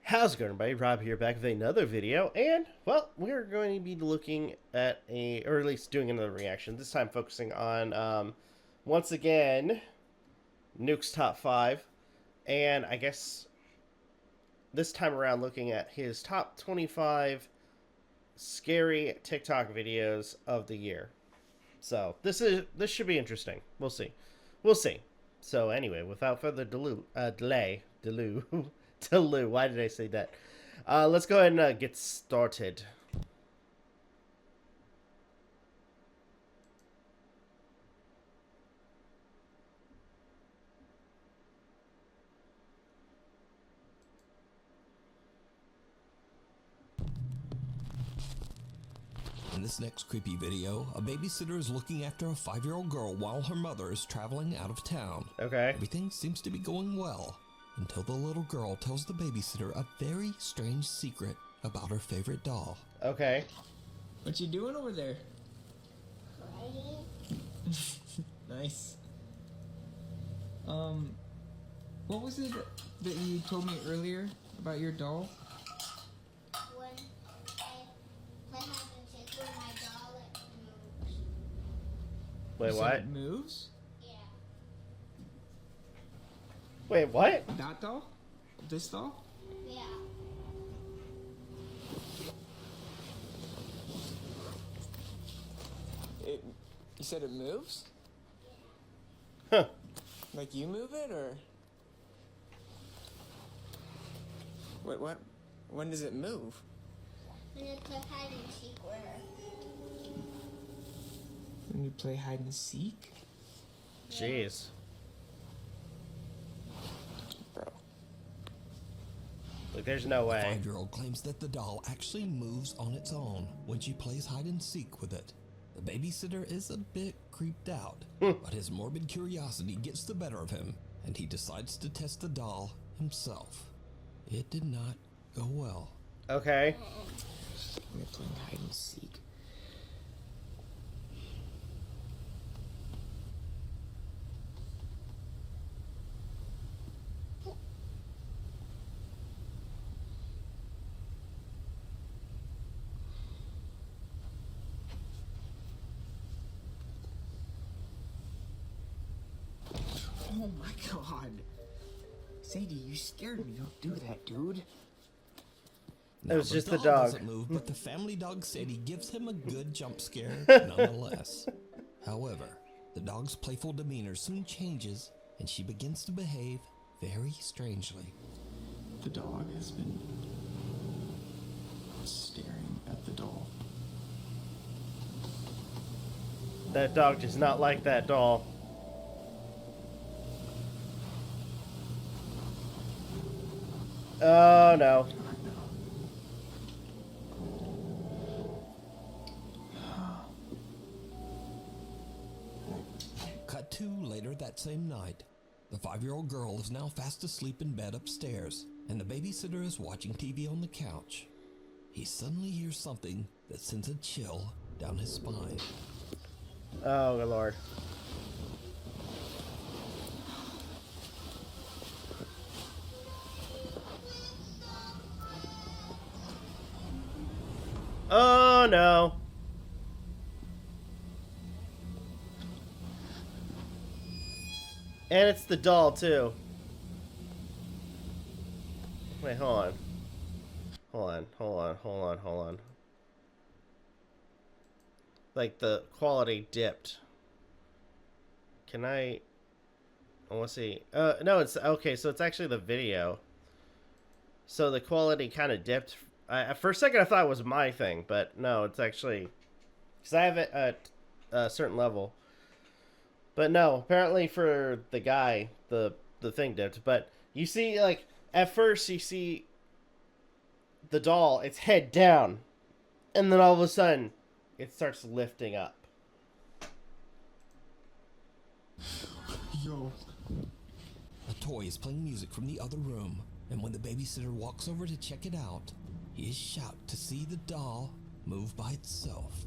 How's it going, everybody? Rob here, back with another video, and, well, we're going to be looking at or at least doing another reaction, this time focusing on, once again, Nuke's top 5, and I guess this time around looking at his top 25 scary TikTok videos of the year. So, this should be interesting. We'll see. We'll see. So, anyway, without further delay, why did I say that? Let's go ahead and get started. In this next creepy video, a babysitter is looking after a 5-year-old girl while her mother is traveling out of town. Okay. Everything seems to be going well, until the little girl tells the babysitter a very strange secret about her favorite doll. Okay. What you doing over there? Playing. Nice. What was it that you told me earlier about your doll? When I play hide and seek with my doll, it moves. Wait, You said what? It moves? Yeah. Wait, what? That doll? This doll? Yeah. You said it moves? Huh. Like you move it, or? Wait, what? When does it move? When you play hide and seek with her. When you play hide and seek? Jeez. Bro. Like, there's no The way. 5-year-old claims that the doll actually moves on its own when she plays hide and seek with it. The babysitter is a bit creeped out, but his morbid curiosity gets the better of him, and he decides to test the doll himself. It did not go well. Okay. We're playing hide and seek. Oh my god. Sadie, you scared me. Don't do that, dude. It was Now, just the doll dog. doesn't move, but the family dog Sadie gives him a good jump scare nonetheless. However, the dog's playful demeanor soon changes, and she begins to behave very strangely. The dog has been staring at the doll. That dog does not like that doll. Oh, no. Cut to later that same night. The 5-year-old girl is now fast asleep in bed upstairs, and the babysitter is watching TV on the couch. He suddenly hears something that sends a chill down his spine. Oh, good lord. Oh, no. And it's the doll, too. Wait, hold on. Hold on. Like, the quality dipped. Can I want to see. No, it's okay. So it's actually the video. So the quality kind of dipped. For a second, I thought it was my thing, but no, it's actually because I have it at a certain level. But no, apparently for the guy, the thing dipped. But you see, like at first, you see the doll, its head down, and then all of a sudden, it starts lifting up. Yo. A toy is playing music from the other room, and when the babysitter walks over to check it out, he is shocked to see the doll move by itself.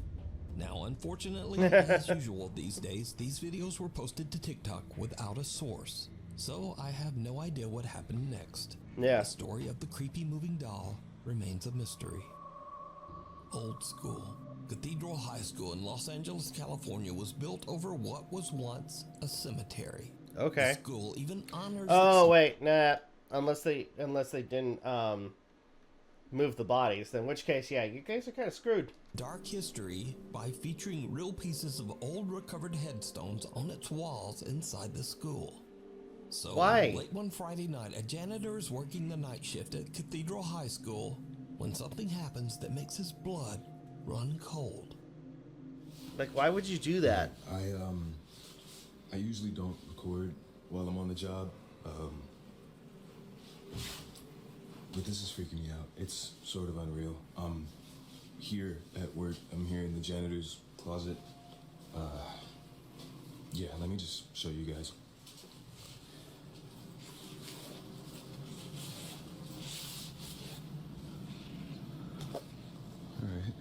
Now, unfortunately, as usual these days, these videos were posted to TikTok without a source. So I have no idea what happened next. Yeah. The story of the creepy moving doll remains a mystery. Old school. Cathedral High School in Los Angeles, California was built over what was once a cemetery. Okay. The school even honors Oh its wait, nah. Unless they didn't move the bodies, then in which case, yeah, you guys are kind of screwed. dark history by featuring real pieces of old recovered headstones on its walls inside the school. So Why? late one Friday night, a janitor is working the night shift at Cathedral High School when something happens that makes his blood run cold. Like, why would you do that? I usually don't record while I'm on the job, but this is freaking me out. It's sort of unreal. Here at work, I'm here in the janitor's closet. Yeah, let me just show you guys. All right.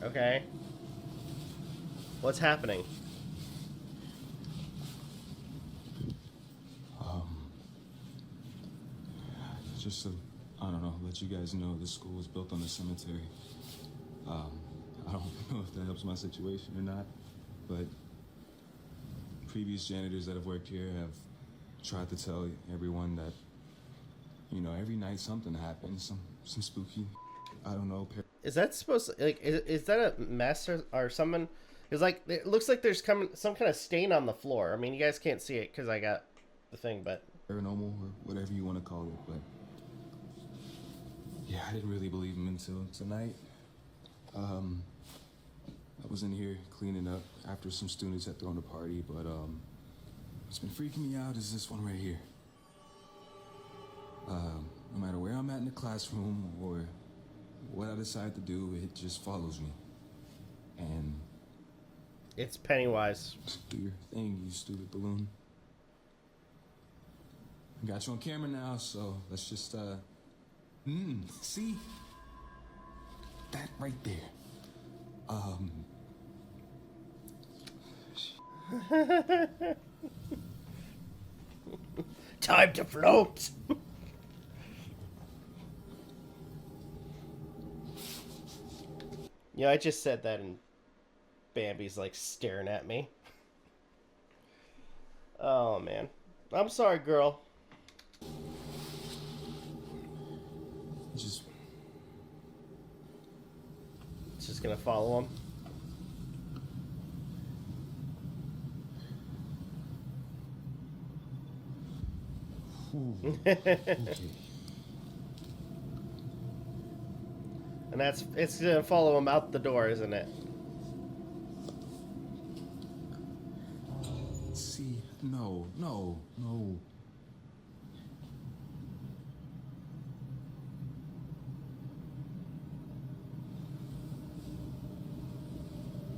Okay. What's happening? Just to, I don't know, let you guys know this school was built on a cemetery. I don't know if that helps my situation or not, but previous janitors that have worked here have tried to tell everyone that, you know, every night something happens, some spooky, I don't know. Is that supposed to, like, is that a mess or someone? Because, like, it looks like there's some kind of stain on the floor. I mean, you guys can't see it because I got the thing, but... Paranormal or whatever you want to call it, but... Yeah, I didn't really believe him until tonight. I was in here cleaning up after some students had thrown a party, but what's been freaking me out is this one right here. No matter where I'm at in the classroom or what I decide to do, it just follows me. And It's Pennywise. do your thing, you stupid balloon. I got you on camera now, so let's just see? That right there. Time to float! Yeah, I just said that and Bambi's like staring at me. Oh man. I'm sorry, girl. Just gonna follow him. And it's gonna follow him out the door, isn't it? See, no.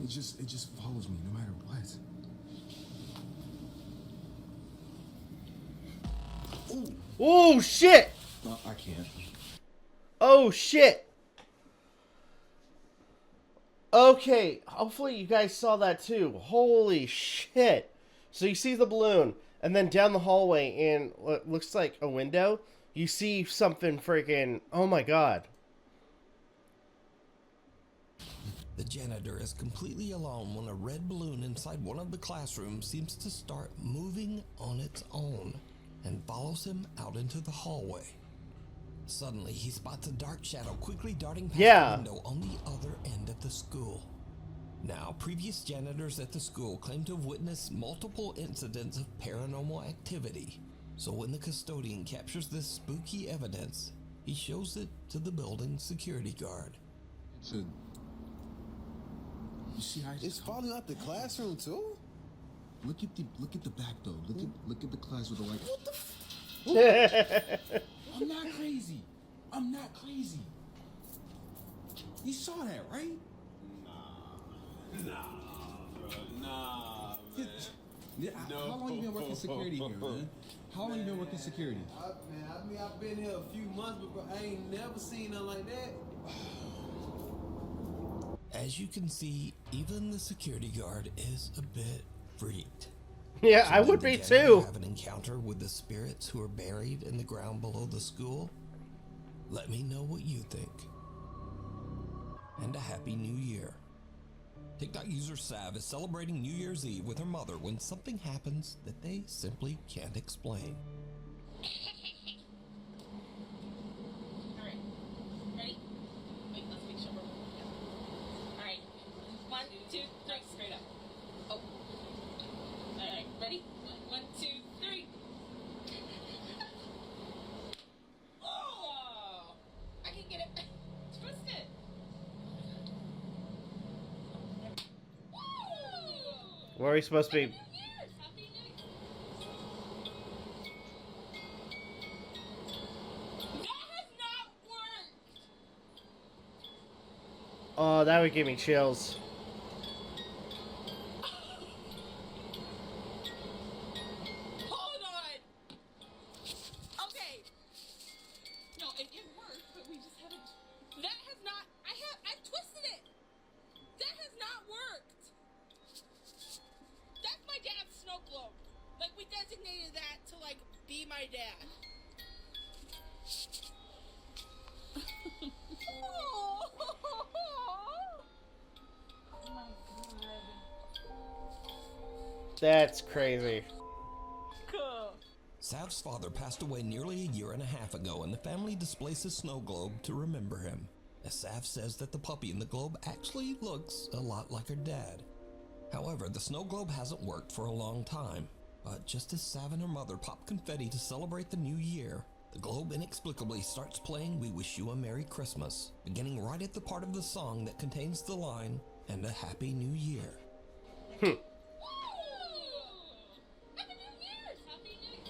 It just follows me no matter what. Ooh. Oh shit! No, I can't. Oh shit! Okay, hopefully you guys saw that too. Holy shit! So you see the balloon, and then down the hallway in what looks like a window, you see something freaking... Oh my god. The janitor is completely alone when a red balloon inside one of the classrooms seems to start moving on its own and follows him out into the hallway. Suddenly, he spots a dark shadow quickly darting past the window on the other end of the school. Now, previous janitors at the school claim to have witnessed multiple incidents of paranormal activity. So when the custodian captures this spooky evidence, he shows it to the building's security guard. So, you see how it's falling out the classroom too? Look at the back though. Look at the class with the white. What the I'm not crazy. You saw that, right? Nah, man. Yeah, how long you been working security here, man? How long you been working security? I've been here a few months, but bro, I ain't never seen nothing like that. As you can see, even the security guard is a bit freaked. Yeah, So I did would the be janitor too. have an encounter with the spirits who are buried in the ground below the school? Let me know what you think. And a happy new year. TikTok user Sav is celebrating New Year's Eve with her mother when something happens that they simply can't explain. Alright. Ready? Wait, let's make sure we're Alright. 1, 2, 3, straight up. Oh. Alright, ready? 1, 2, 3. Oh! I can get it. Twist it. Where are we supposed to be? Oh, that would give me chills. Hold on. Okay. No, it worked, but we just haven't. That has not. I've twisted it. That has not worked. That's my dad's snow globe. Like, we designated that to, like, be my dad. Oh my god. That's crazy. Cool. Sav's father passed away nearly a year and a half ago, and the family displays a snow globe to remember him. As Sav says that the puppy in the globe actually looks a lot like her dad. However, the snow globe hasn't worked for a long time. But just as Sav and her mother pop confetti to celebrate the new year, the globe inexplicably starts playing We Wish You a Merry Christmas, beginning right at the part of the song that contains the line, "And a Happy New Year." Happy New Year's! Happy New Year!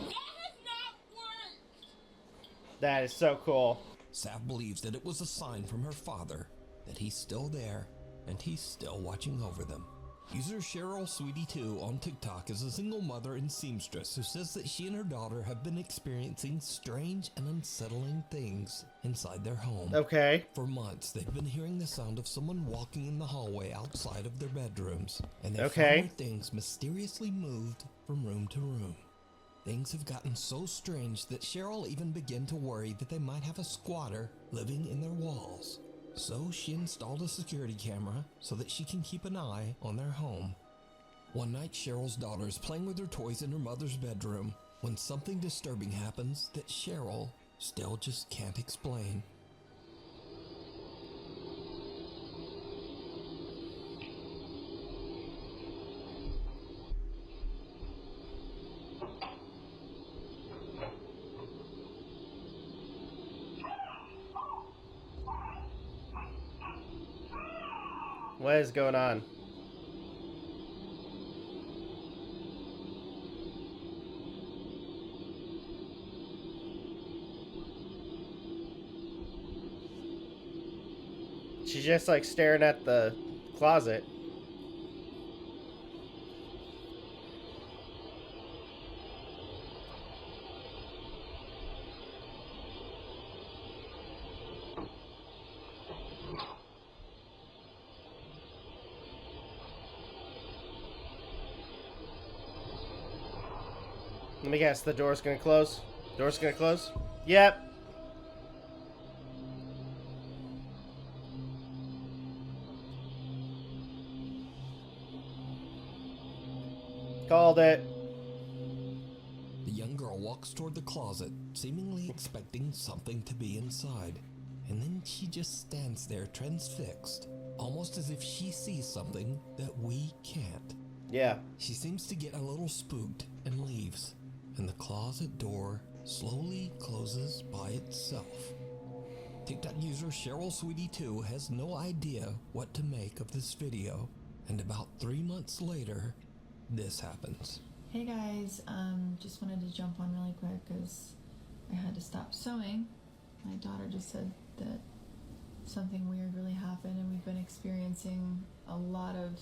That has not worked! That is so cool. Sav believes that it was a sign from her father that he's still there and he's still watching over them. User Cheryl Sweetie 2 on TikTok is a single mother and seamstress who says that she and her daughter have been experiencing strange and unsettling things inside their home. Okay. For months, they've been hearing the sound of someone walking in the hallway outside of their bedrooms, and they've Okay. found things mysteriously moved from room to room. Things have gotten so strange that Cheryl even began to worry that they might have a squatter living in their walls. So she installed a security camera so that she can keep an eye on their home. One night, Cheryl's daughter is playing with her toys in her mother's bedroom when something disturbing happens that Cheryl still just can't explain. What is going on? She's just like staring at the closet. Let me guess, the door's gonna close? Door's gonna close? Yep. Called it. The young girl walks toward the closet, seemingly expecting something to be inside. And then she just stands there transfixed, almost as if she sees something that we can't. Yeah. She seems to get a little spooked and leaves, and the closet door slowly closes by itself. TikTok user Cheryl Sweetie 2 has no idea what to make of this video, and about 3 months later, this happens. Hey guys, just wanted to jump on really quick because I had to stop sewing. My daughter just said that something weird really happened, and we've been experiencing a lot of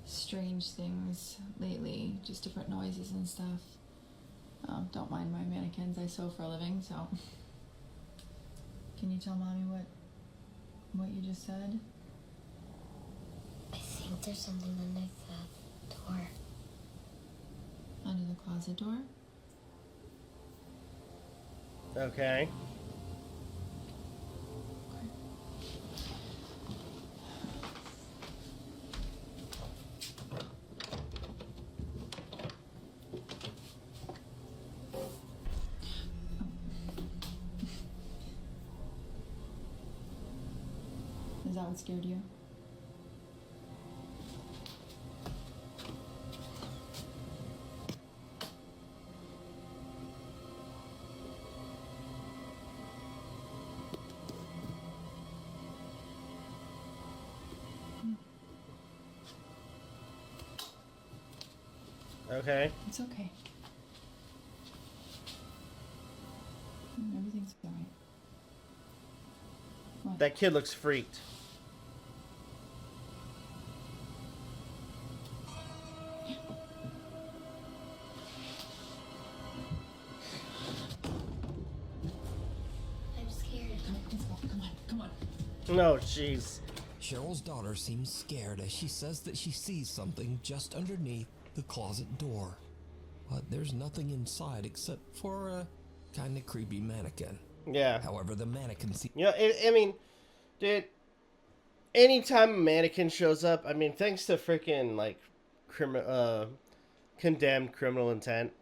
strange things lately, just different noises and stuff. Don't mind my mannequins, I sew for a living, so. Can you tell mommy what you just said? think there's something under the door. Under the closet door? Okay. Is that what scared you? Okay. It's okay. Everything's alright. What? That kid looks freaked. I'm scared. Come on, let's go. Come on. No, jeez. Cheryl's daughter seems scared as she says that she sees something just underneath the closet door. But there's nothing inside except for a kind of creepy mannequin. Yeah. However, the mannequin seems... You know, I mean, dude, anytime a mannequin shows up, I mean, thanks to freaking, like, condemned criminal intent,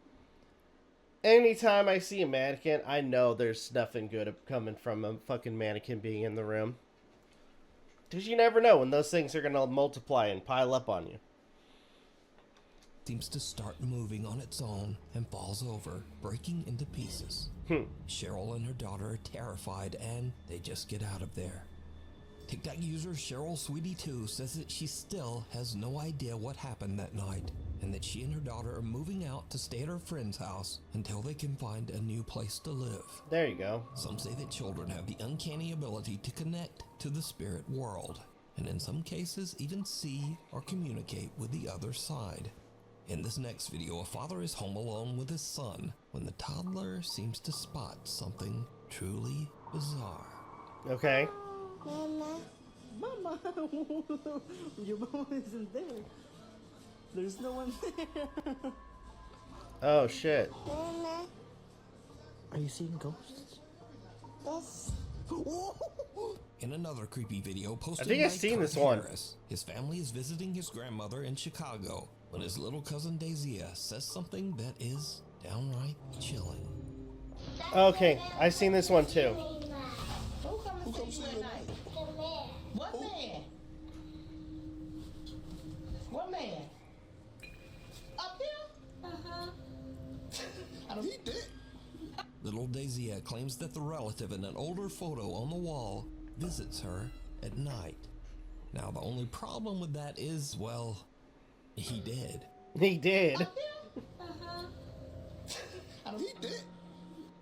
anytime I see a mannequin, I know there's nothing good coming from a fucking mannequin being in the room. Because you never know when those things are going to multiply and pile up on you. seems to start moving on its own and falls over, breaking into pieces. Cheryl and her daughter are terrified and they just get out of there. TikTok user Cheryl Sweetie 2 says that she still has no idea what happened that night and that she and her daughter are moving out to stay at her friend's house until they can find a new place to live. There you go. Some say that children have the uncanny ability to connect to the spirit world, and in some cases even see or communicate with the other side. In this next video, a father is home alone with his son when the toddler seems to spot something truly bizarre. Okay. Mama. Mama, your mama isn't there. There's no one there. Oh, shit. Mama. Are you seeing ghosts? This. In another creepy video posted I think I've by seen Kurt this one. Harris, his family is visiting his grandmother in Chicago when his little cousin Dazia says something that is downright chilling. Okay, I've seen this one too. Who comes to you at night? What man? What man? Up there? I don't eat that. Little Dazia claims that the relative in an older photo on the wall visits her at night. Now, the only problem with that is, well, he did. He did. I don't eat that.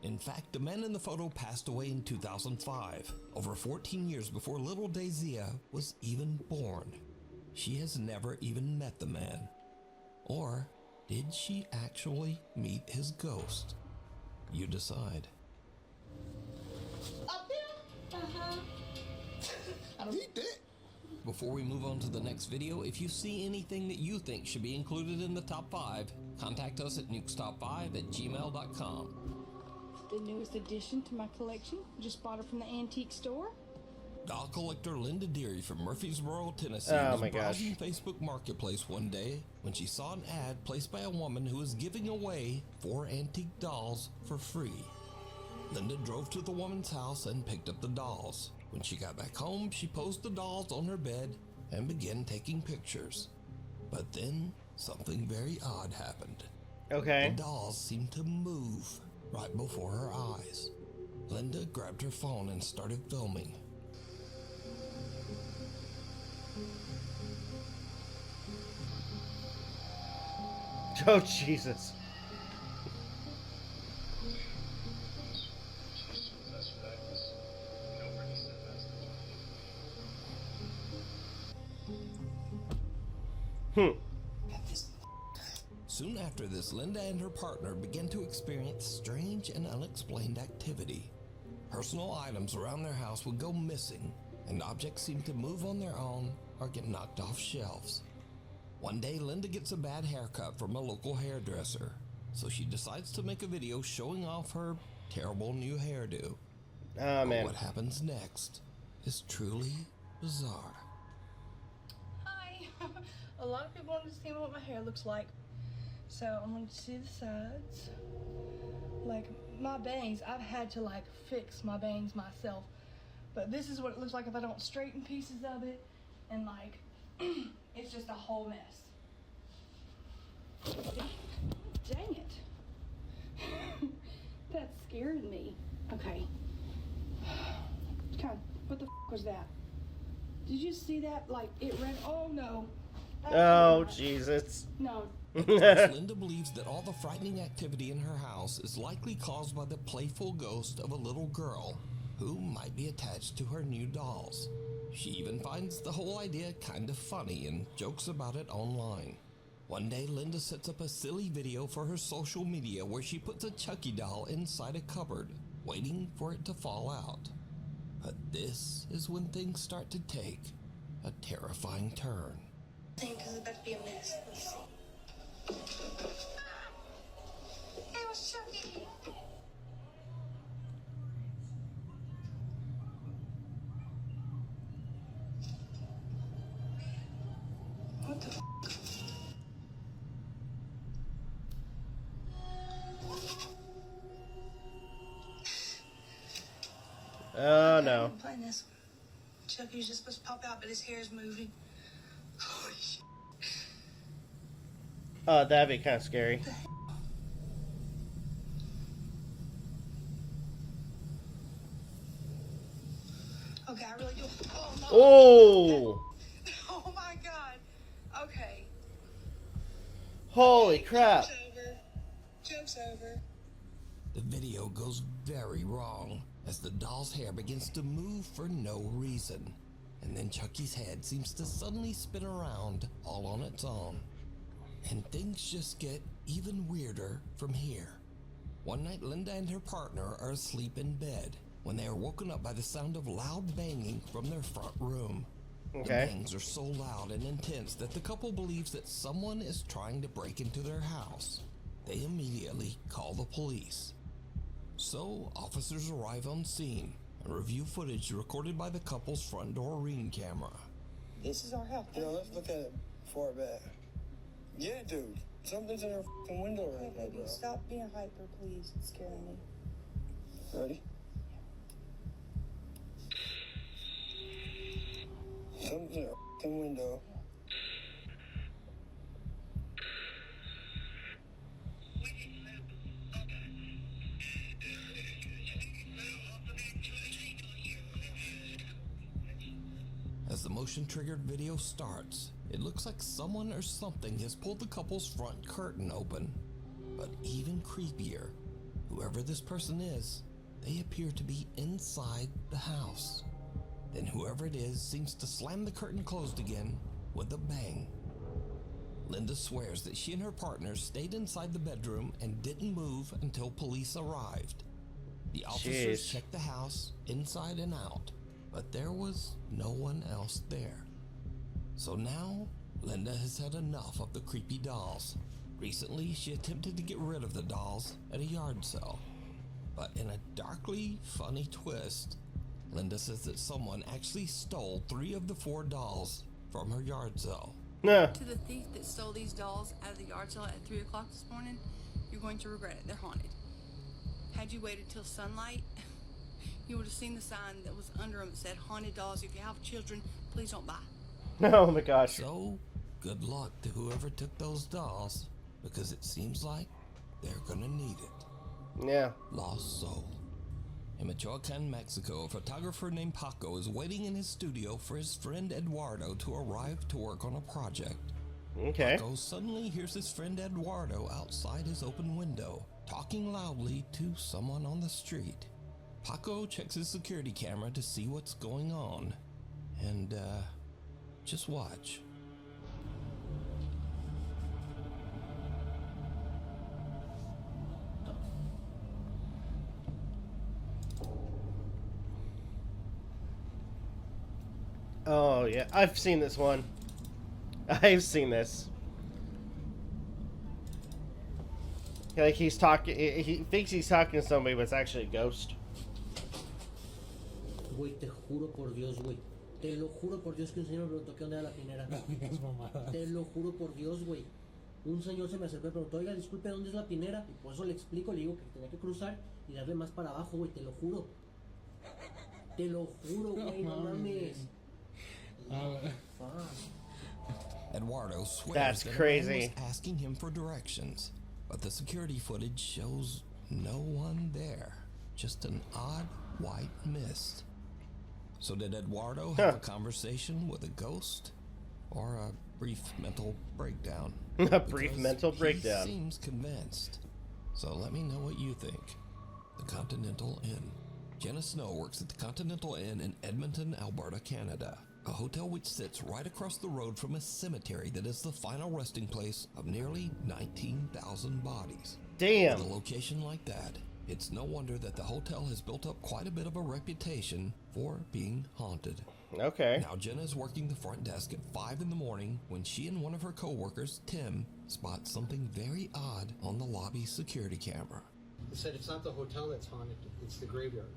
In fact, the man in the photo passed away in 2005, over 14 years before little Dazia was even born. She has never even met the man. Or did she actually meet his ghost? You decide. Up there? I don't eat that. Before we move on to the next video, if you see anything that you think should be included in the top 5, contact us at nukestop5@gmail.com. The newest addition to my collection. Just bought it from the antique store. Doll collector Linda Deary from Murfreesboro, Tennessee Oh was my gosh. browsing Facebook Marketplace one day when she saw an ad placed by a woman who was giving away 4 antique dolls for free. Linda drove to the woman's house and picked up the dolls. When she got back home, she posed the dolls on her bed and began taking pictures. But then something very odd happened. Okay. The dolls seemed to move right before her eyes. Linda grabbed her phone and started filming. Oh, Jesus. Soon after this, Linda and her partner began to experience strange and unexplained activity. Personal items around their house would go missing, and objects seemed to move on their own or get knocked off shelves. One day, Linda gets a bad haircut from a local hairdresser, so she decides to make a video showing off her terrible new hairdo. Oh, man. But what happens next is truly bizarre. Hi. A lot of people understand what my hair looks like. So I want to see the sides. Like my bangs, I've had to like fix my bangs myself. But this is what it looks like if I don't straighten pieces of it. And like, it's just a whole mess. Dang it. That scared me. Okay. God, what the f was that? Did you see that? Like, it ran, oh no. Oh, Jesus. No. Linda believes that all the frightening activity in her house is likely caused by the playful ghost of a little girl who might be attached to her new dolls. She even finds the whole idea kind of funny and jokes about it online. One day, Linda sets up a silly video for her social media where she puts a Chucky doll inside a cupboard, waiting for it to fall out. But this is when things start to take a terrifying turn. Because it's about to be a mess. Let's see. Hey, what's Chucky? What the f? Oh, no. I'm playing this one. Chucky's just supposed to pop out, but his hair is moving. Holy shit. Oh, that'd be kind of scary. Okay, I really do. Oh, no. Oh! Oh my god. Okay. Holy crap. Joke's over. Joke's over. The video goes very wrong as the doll's hair begins to move for no reason. And then Chucky's head seems to suddenly spin around all on its own. And things just get even weirder from here. One night, Linda and her partner are asleep in bed when they are woken up by the sound of loud banging from their front room. Okay. The bangs are so loud and intense that the couple believes that someone is trying to break into their house. They immediately call the police. So, officers arrive on scene and review footage recorded by the couple's front door Ring camera. This is our house. You know, let's look at it far back. Yeah, dude. Something's in our f***ing window right now, bro. Stop being hyper, please. It's scaring me. Ready? Something's in our f***ing window. As the motion-triggered video starts, it looks like someone or something has pulled the couple's front curtain open. But even creepier, whoever this person is, they appear to be inside the house. Then whoever it is seems to slam the curtain closed again with a bang. Linda swears that she and her partner stayed inside the bedroom and didn't move until police arrived. The officers Jeez. checked the house inside and out, but there was no one else there. So now, Linda has had enough of the creepy dolls. Recently, she attempted to get rid of the dolls at a yard sale. But in a darkly funny twist, Linda says that someone actually stole 3 of the 4 dolls from her yard sale. No. To the thief that stole these dolls out of the yard sale at 3 o'clock this morning, you're going to regret it. They're haunted. Had you waited till sunlight, you would have seen the sign that was under them that said, "Haunted dolls. If you have children, please don't buy." Oh my gosh. So, good luck to whoever took those dolls, because it seems like they're gonna need it. Yeah. Lost soul. In Michoacan, Mexico, a photographer named Paco is waiting in his studio for his friend Eduardo to arrive to work on a project. Okay. Paco suddenly hears his friend Eduardo outside his open window, talking loudly to someone on the street. Paco checks his security camera to see what's going on, and just watch. Oh yeah, I've seen this one. I've seen this. Like he's talking, he thinks he's talking to somebody, but it's actually a ghost. Güey, te juro por Dios, güey. Te lo juro por Dios que un señor me preguntó qué onda era la pinera. Te lo juro por Dios, güey. Un señor se me acercó y preguntó, oiga, disculpe, ¿dónde es la pinera? Y por eso le explico, le digo que tenía que cruzar y darle más para abajo, güey, te lo juro. Te lo juro, güey, no mames. Eduardo swears That's that crazy. a man was asking him for directions, but the security footage shows no one there. Just an odd white mist. So did Eduardo have a conversation with a ghost? Or a brief mental breakdown? A brief mental breakdown. He seems convinced. So let me know what you think. The Continental Inn. Jenna Snow works at the Continental Inn in Edmonton, Alberta, Canada. A hotel which sits right across the road from a cemetery that is the final resting place of nearly 19,000 bodies. Damn. With a location like that, it's no wonder that the hotel has built up quite a bit of a reputation for being haunted. Okay. Now Jenna is working the front desk at 5 in the morning when she and one of her co-workers, Tim, spot something very odd on the lobby security camera. They said it's not the hotel that's haunted, it's the graveyard.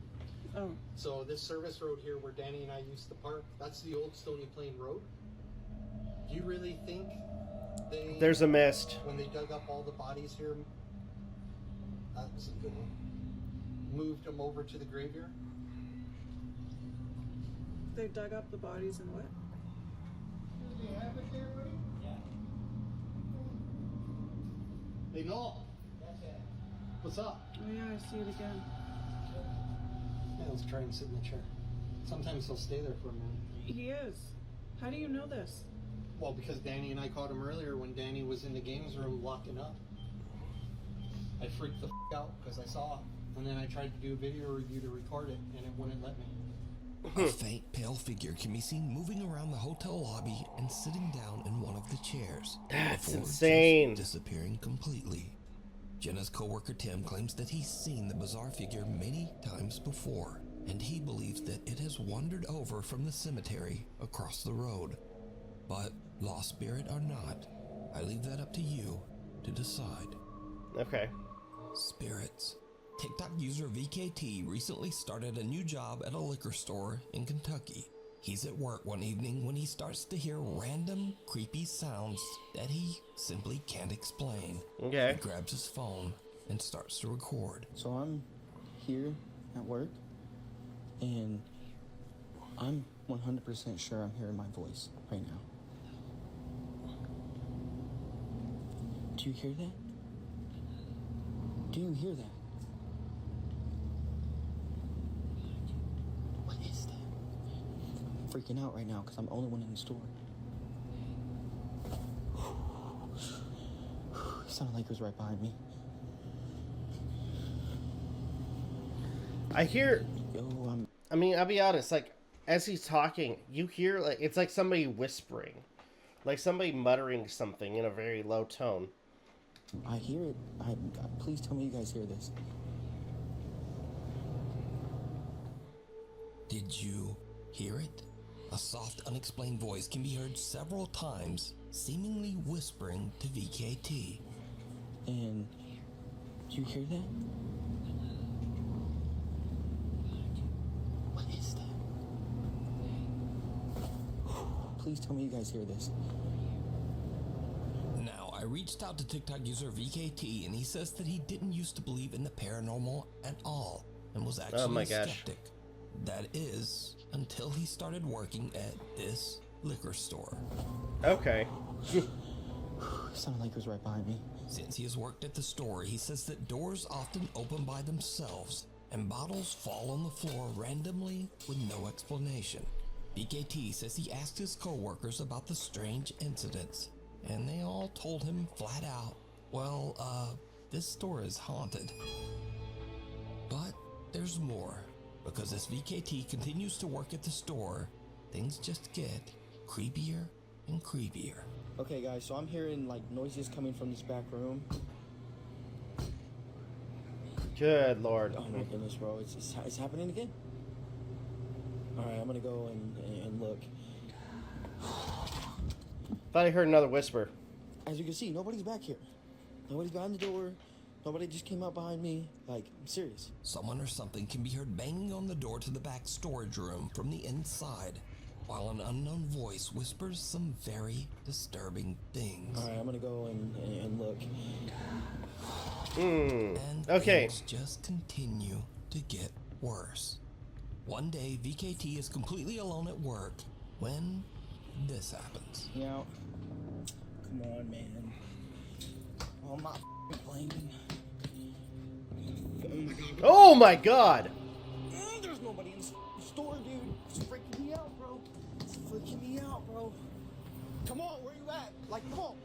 Oh. So this service road here where Danny and I used to park, that's the old Stony Plain Road. Do you really think they... There's a mist. When they dug up all the bodies here, that was a good one, moved them over to the graveyard? They dug up the bodies and what? Do they have it there, buddy? Yeah. They know. What's up? Oh yeah, I see it again. Yeah, let's try and sit in the chair. Sometimes he'll stay there for a minute. He is. How do you know this? Well, because Danny and I caught him earlier when Danny was in the games room locking up. I freaked the out because I saw it. And then I tried to do a video review to record it, and it wouldn't let me. A faint, pale figure can be seen moving around the hotel lobby and sitting down in one of the chairs. That's before insane. just disappearing completely. Jenna's coworker Tim claims that he's seen the bizarre figure many times before, and he believes that it has wandered over from the cemetery across the road. But lost spirit or not, I leave that up to you to decide. Okay. Spirits. TikTok user VKT recently started a new job at a liquor store in Kentucky. He's at work one evening when he starts to hear random, creepy sounds that he simply can't explain. Okay. He grabs his phone and starts to record. So I'm here at work, and I'm 100% sure I'm hearing my voice right now. Do you hear that? Do you hear that? What is that? I'm freaking out right now because I'm the only one in the store. It sounded like it was right behind me. I hear. Yo, I mean, I'll be honest. Like, as he's talking, you hear like it's like somebody whispering, like somebody muttering something in a very low tone. I hear it. Please tell me you guys hear this. Did you hear it? A soft, unexplained voice can be heard several times, seemingly whispering to VKT. And do you hear that? What is that? Please tell me you guys hear this. Now, I reached out to TikTok user VKT, and he says that he didn't used to believe in the paranormal at all, and was actually a skeptic. That is, until he started working at this liquor store. Okay. It sounded like it was right behind me. Since he has worked at the store, he says that doors often open by themselves, and bottles fall on the floor randomly with no explanation. VKT says he asked his co-workers about the strange incidents, and they all told him flat out, well, this store is haunted. But there's more, because as VKT continues to work at the store, things just get creepier and creepier. Okay guys, so I'm hearing like noises coming from this back room. Good lord. Oh my goodness, bro, it's happening again. Alright, I'm gonna go and look. Thought I heard another whisper. As you can see, nobody's back here. Nobody's behind the door. Nobody just came up behind me. Like, I'm serious. Someone or something can be heard banging on the door to the back storage room from the inside, while an unknown voice whispers some very disturbing things. All right, I'm gonna go and look. And okay. things just continue to get worse. One day, VKT is completely alone at work when this happens. Yeah. Come on, man. Oh, I'm not playing. Oh my god! There's nobody in the store, dude. It's freaking me out, bro. It's freaking me out, bro. Come on, where you at? Like, come on.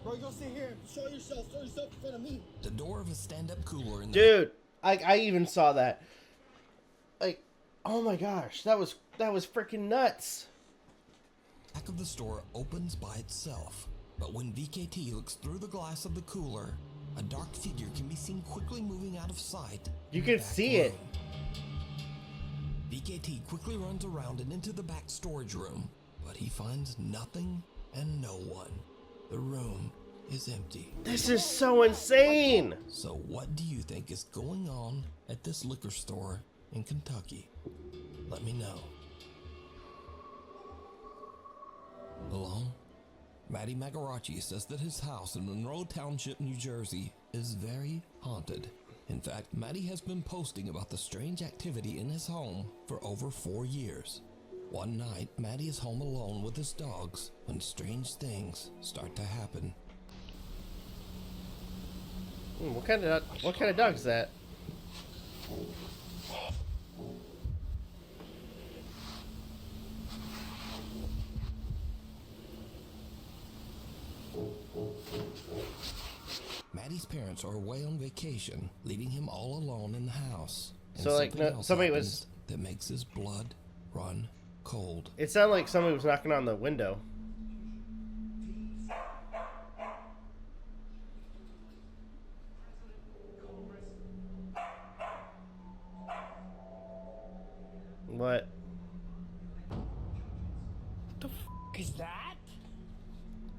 Bro, you gonna sit here and show yourself in front of me. The door of a stand-up cooler in the Dude, I even saw that. Like, oh my gosh, that was freaking nuts. back of the store opens by itself. But when VKT looks through the glass of the cooler, a dark figure can be seen quickly moving out of sight. You can see it. VKT quickly runs around and into the back storage room, but he finds nothing and no one. The room is empty. This is so insane. So what do you think is going on at this liquor store in Kentucky? Let me know. Hello? Matty Magarachi says that his house in Monroe Township, New Jersey is very haunted. In fact, Matty has been posting about the strange activity in his home for over 4 years. One night, Matty is home alone with his dogs when strange things start to happen. What kind of dog is that? Matty's parents are away on vacation, leaving him all alone in the house. And So, like, something else somebody happens was- that makes his blood run cold. It sounded like somebody was knocking on the window. What? The f is that?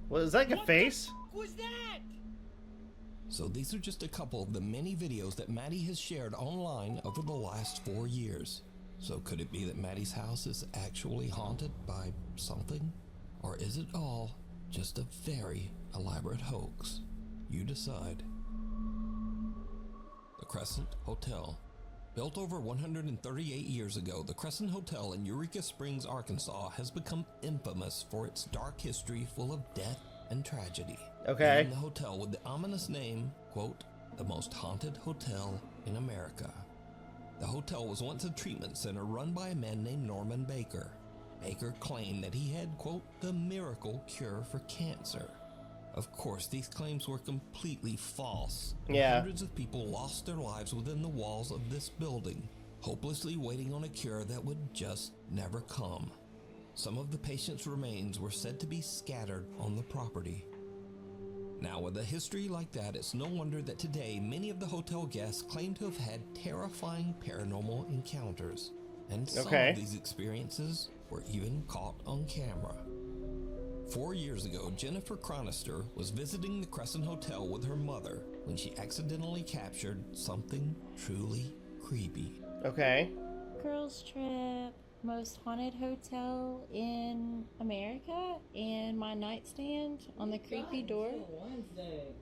What, is that your face? Who's that? So these are just a couple of the many videos that Matty has shared online over the last 4 years. So could it be that Matty's house is actually haunted by something? Or is it all just a very elaborate hoax? You decide. The Crescent Hotel. Built over 138 years ago, the Crescent Hotel in Eureka Springs, Arkansas has become infamous for its dark history full of death and tragedy. Okay. Leaving the hotel with the ominous name, quote, the most haunted hotel in America. The hotel was once a treatment center run by a man named Norman Baker. Baker claimed that he had, quote, the miracle cure for cancer. Of course, these claims were completely false. Yeah. Hundreds of people lost their lives within the walls of this building, hopelessly waiting on a cure that would just never come. Some of the patients' remains were said to be scattered on the property. Now, with a history like that, it's no wonder that today many of the hotel guests claim to have had terrifying paranormal encounters. And some of these experiences were even caught on camera. 4 years ago, Jennifer Chronister was visiting the Crescent Hotel with her mother when she accidentally captured something truly creepy. Okay. Girls trip, most haunted hotel in America, and my nightstand on the creepy door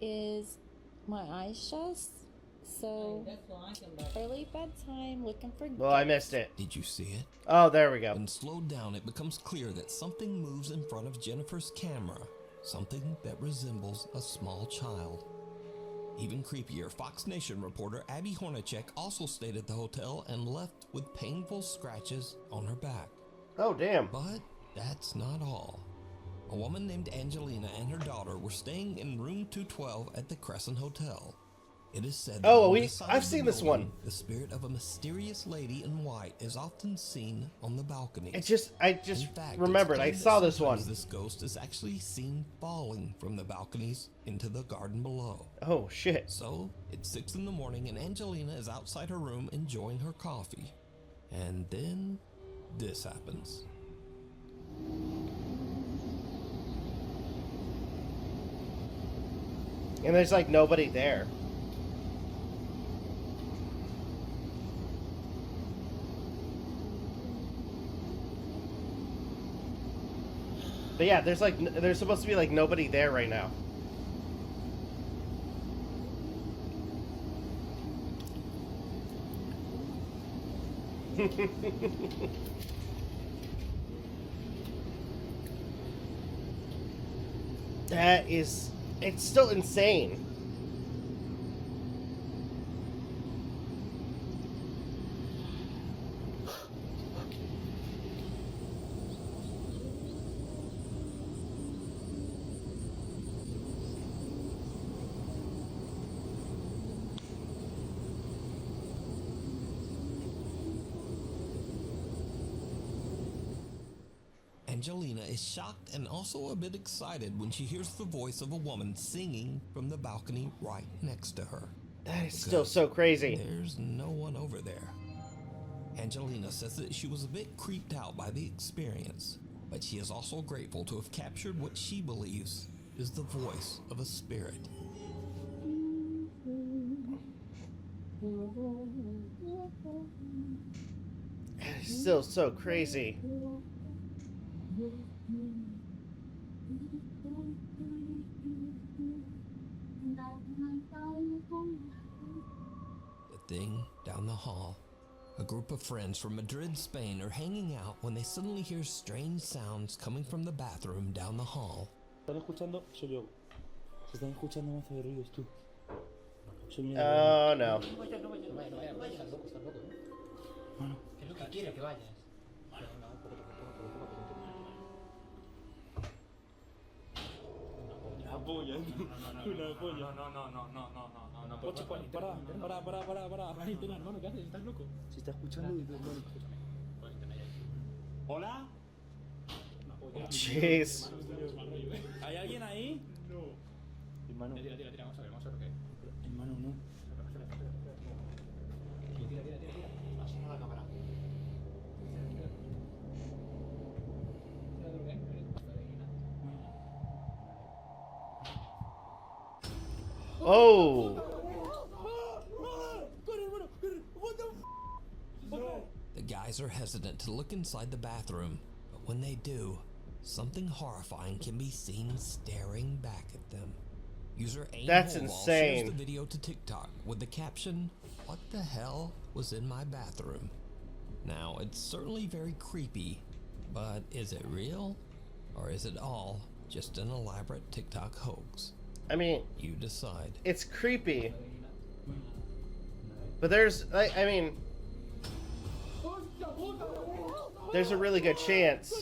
is my eyes shut. So early bedtime, looking for. Well, I missed it. Did you see it? Oh, there we go. When slowed down, it becomes clear that something moves in front of Jennifer's camera, something that resembles a small child. Even creepier, Fox Nation reporter Abby Hornacek also stayed at the hotel and left with painful scratches on her back. Oh, damn. But that's not all. A woman named Angelina and her daughter were staying in room 212 at the Crescent Hotel. It is said that on the side I've of the seen this building, one. The spirit of a mysterious lady in white is often seen on the balcony. I just In fact, remembered. it's I claimed saw that this one. sometimes this ghost is actually seen falling from the balconies into the garden below. Oh, shit. So, it's 6 in the morning and Angelina is outside her room enjoying her coffee. And then, this happens. And there's like nobody there. But yeah, there's supposed to be like nobody there right now. It's still insane. Angelina is shocked and also a bit excited when she hears the voice of a woman singing from the balcony right next to her. That is still so crazy. There's no one over there. Angelina says that she was a bit creeped out by the experience, but she is also grateful to have captured what she believes is the voice of a spirit. That is still so crazy. The thing down the hall. A group of friends from Madrid, Spain are hanging out when they suddenly hear strange sounds coming from the bathroom down the hall. ¿Están escuchando? Soy yo. Se están escuchando más de ruidos tú. Oh no. No vayas, estás loco, Bueno, ¿qué es lo que quiere que vayas? Una polla. No. Pochi, para. Hermano, ¿qué haces? ¿Estás loco? Si está escuchando, hermano. ¿Hola? Jeez. ¿Hay alguien ahí? No. Hermano. Tira, vamos a ver qué. Hermano, no. Tira. Así a la cámara. Oh. The guys are hesitant to look inside the bathroom, but when they do, something horrifying can be seen staring back at them. User That's shares insane. the video to TikTok with the caption, "What the hell was in my bathroom?" Now, it's certainly very creepy, but is it real? Or is it all just an elaborate TikTok hoax? I mean, you decide. It's creepy. But there's a really good chance.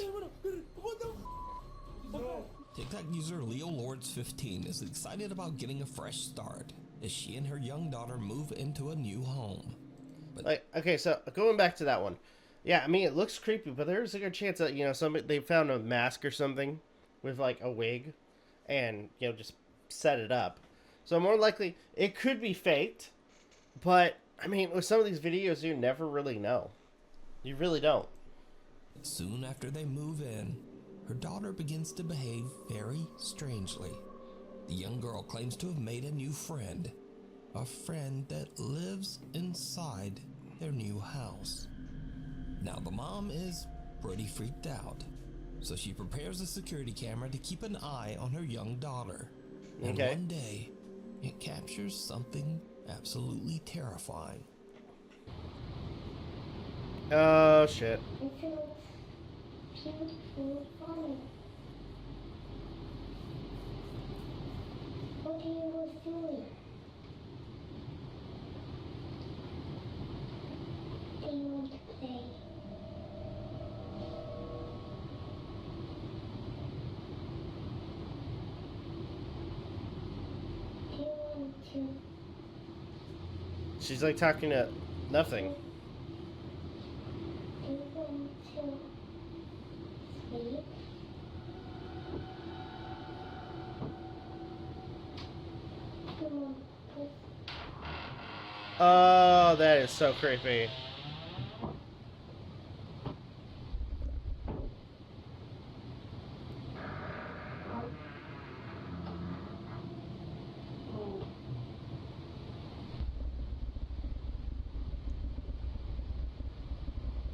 TikTok user Leo Lords 15 is excited about getting a fresh start as she and her young daughter move into a new home. But okay, so going back to that one. Yeah, I mean, it looks creepy, but there's a good chance that, they found a mask or something with like a wig and, just set it up. So more likely it could be faked, but I mean, with some of these videos, you never really know. You really don't. Soon after they move in, her daughter begins to behave very strangely. The young girl claims to have made a new friend, a friend that lives inside their new house. Now the mom is pretty freaked out, so she prepares a security camera to keep an eye on her young daughter. And Okay. one day, it captures something absolutely terrifying. Oh shit. It feels beautiful funny. What are you doing? Do you want to play? Do you want to? She's like talking to nothing. Do you want to sleep? Come on, please. Oh, that is so creepy.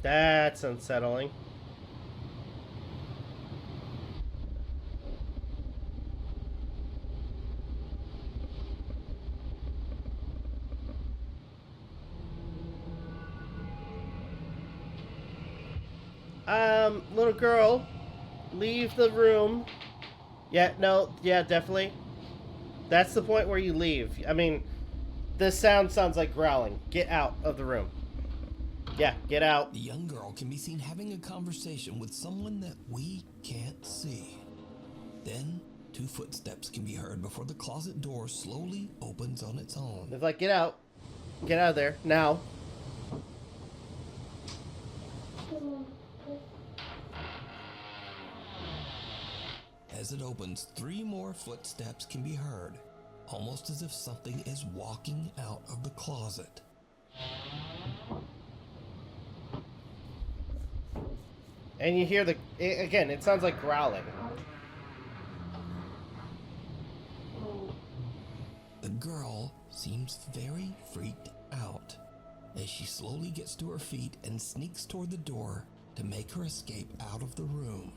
That's unsettling. Little girl, leave the room. Yeah, no, yeah, definitely. That's the point where you leave. I mean, this sounds like growling. Get out of the room. Yeah, get out. The young girl can be seen having a conversation with someone that we can't see. Then, 2 footsteps can be heard before the closet door slowly opens on its own. It's like, get out. Get out of there, now. As it opens, 3 more footsteps can be heard, almost as if something is walking out of the closet. And you hear again, it sounds like growling. The girl seems very freaked out as she slowly gets to her feet and sneaks toward the door to make her escape out of the room.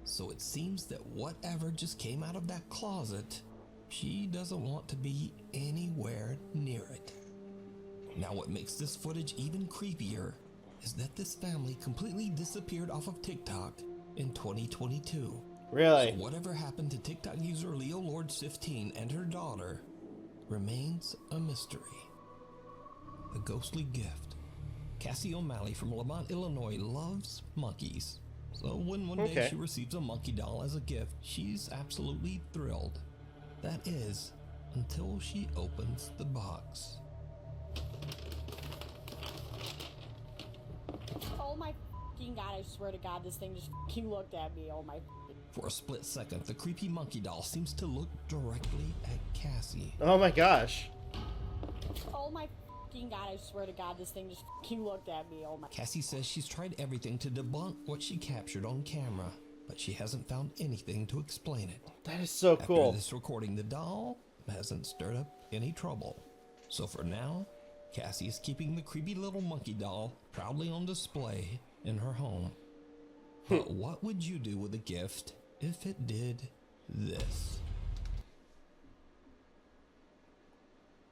So it seems that whatever just came out of that closet, she doesn't want to be anywhere near it. Now what makes this footage even creepier is that this family completely disappeared off of TikTok in 2022. Really? So whatever happened to TikTok user Leo Lord 15 and her daughter remains a mystery. A ghostly gift. Cassie O'Malley from Lamont, Illinois loves monkeys. So when one day she receives a monkey doll as a gift, she's absolutely thrilled. That is, until she opens the box. Oh my fucking god, I swear to god, this thing just fucking looked at me. Oh my. For a split second, the creepy monkey doll seems to look directly at Cassie. Oh my gosh. Oh my fucking god, I swear to god, this thing just fucking looked at me. Oh my. Cassie says she's tried everything to debunk what she captured on camera, but she hasn't found anything to explain it. That is so cool. After this recording, the doll hasn't stirred up any trouble. So for now, Cassie is keeping the creepy little monkey doll proudly on display in her home. But what would you do with a gift if it did this?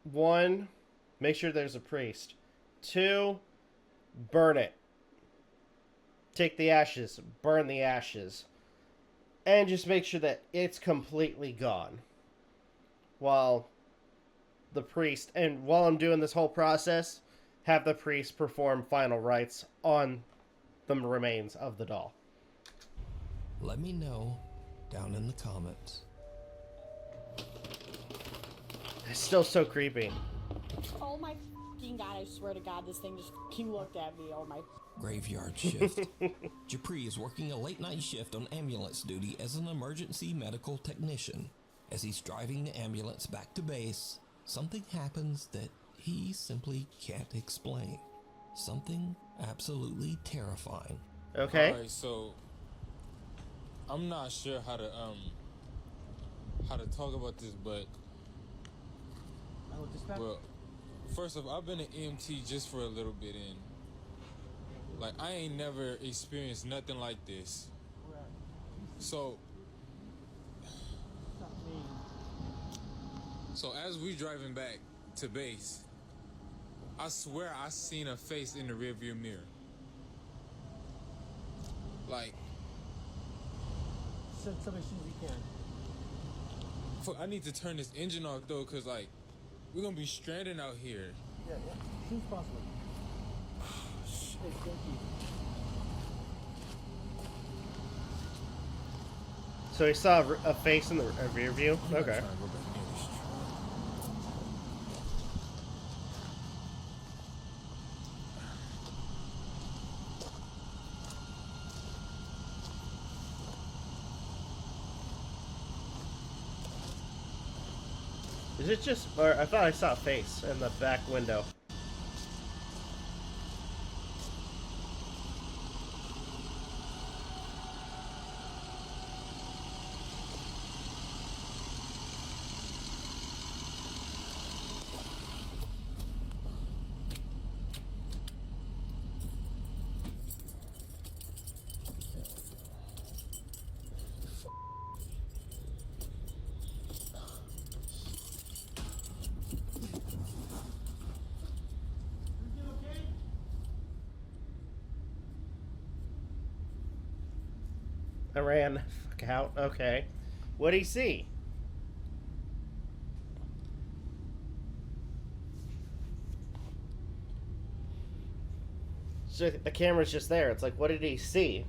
1, make sure there's a priest. 2, burn it. Take the ashes, burn the ashes. And just make sure that it's completely gone. While the priest, and while I'm doing this whole process, have the priest perform final rites on the remains of the doll. Let me know down in the comments. It's still so creepy. Oh my fucking god, I swear to god, this thing just fucking looked at me. Oh my. Graveyard shift. Japri is working a late night shift on ambulance duty as an emergency medical technician. As he's driving the ambulance back to base, something happens that he simply can't explain. Something absolutely terrifying. Okay. Alright, so I'm not sure how to talk about this, but well, first off, I've been an EMT just for a little bit, and like I ain't never experienced nothing like this. So as we driving back to base, I swear I seen a face in the rearview mirror. Like, Send somebody as soon as you can. fuck, I need to turn this engine off though, cause like we're gonna be stranded out here. Yeah, as soon as possible. Shit, thank you. So he saw a face in the rear view? Okay. Is it just, or I thought I saw a face in the back window. I ran the fuck out. Okay. What'd he see? So the camera's just there. It's like, what did he see?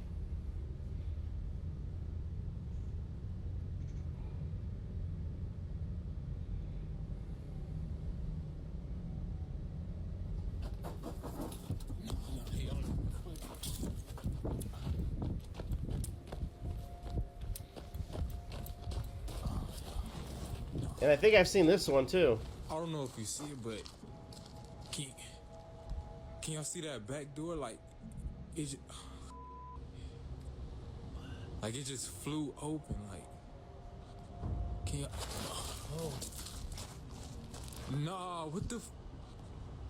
And I think I've seen this one too. I don't know if you see it, but can y'all see that back door? Like it just flew open. Like, can y'all? Oh. Nah, what the?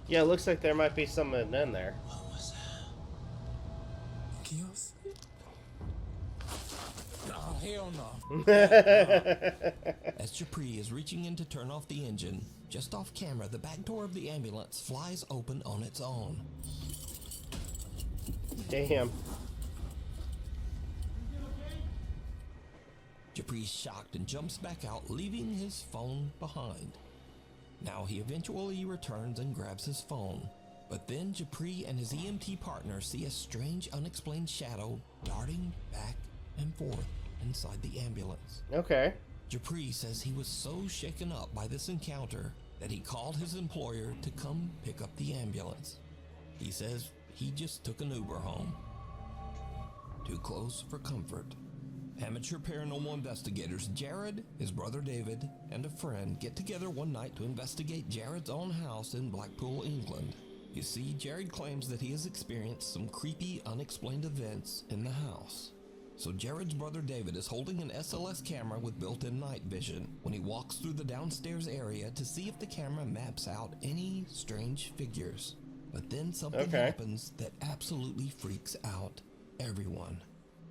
Yeah, it looks like there might be something in there. What was that? Can y'all see it? Nah, hell no. As Japri is reaching in to turn off the engine, just off camera, the back door of the ambulance flies open on its own. Damn. Japri's shocked and jumps back out, leaving his phone behind. Now he eventually returns and grabs his phone. But then Japri and his EMT partner see a strange, unexplained shadow darting back and forth inside the ambulance. Okay. Japri says he was so shaken up by this encounter that he called his employer to come pick up the ambulance. He says he just took an Uber home. Too close for comfort. Amateur paranormal investigators Jared, his brother David, and a friend get together one night to investigate Jared's own house in Blackpool, England. You see, Jared claims that he has experienced some creepy, unexplained events in the house. So Jared's brother David is holding an SLS camera with built-in night vision when he walks through the downstairs area to see if the camera maps out any strange figures. But then something happens that absolutely freaks out everyone.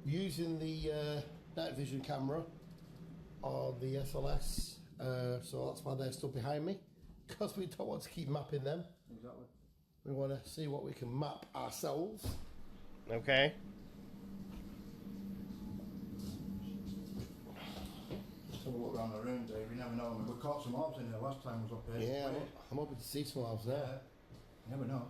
Using the night vision camera on the SLS, so that's why they're still behind me, because we don't want to keep mapping them. Exactly. We want to see what we can map ourselves. Okay. Let's have a look around the room, Dave. You never know. We caught some orbs in there last time I was up here. Yeah, I'm hoping to see some orbs there. Yeah. You never know.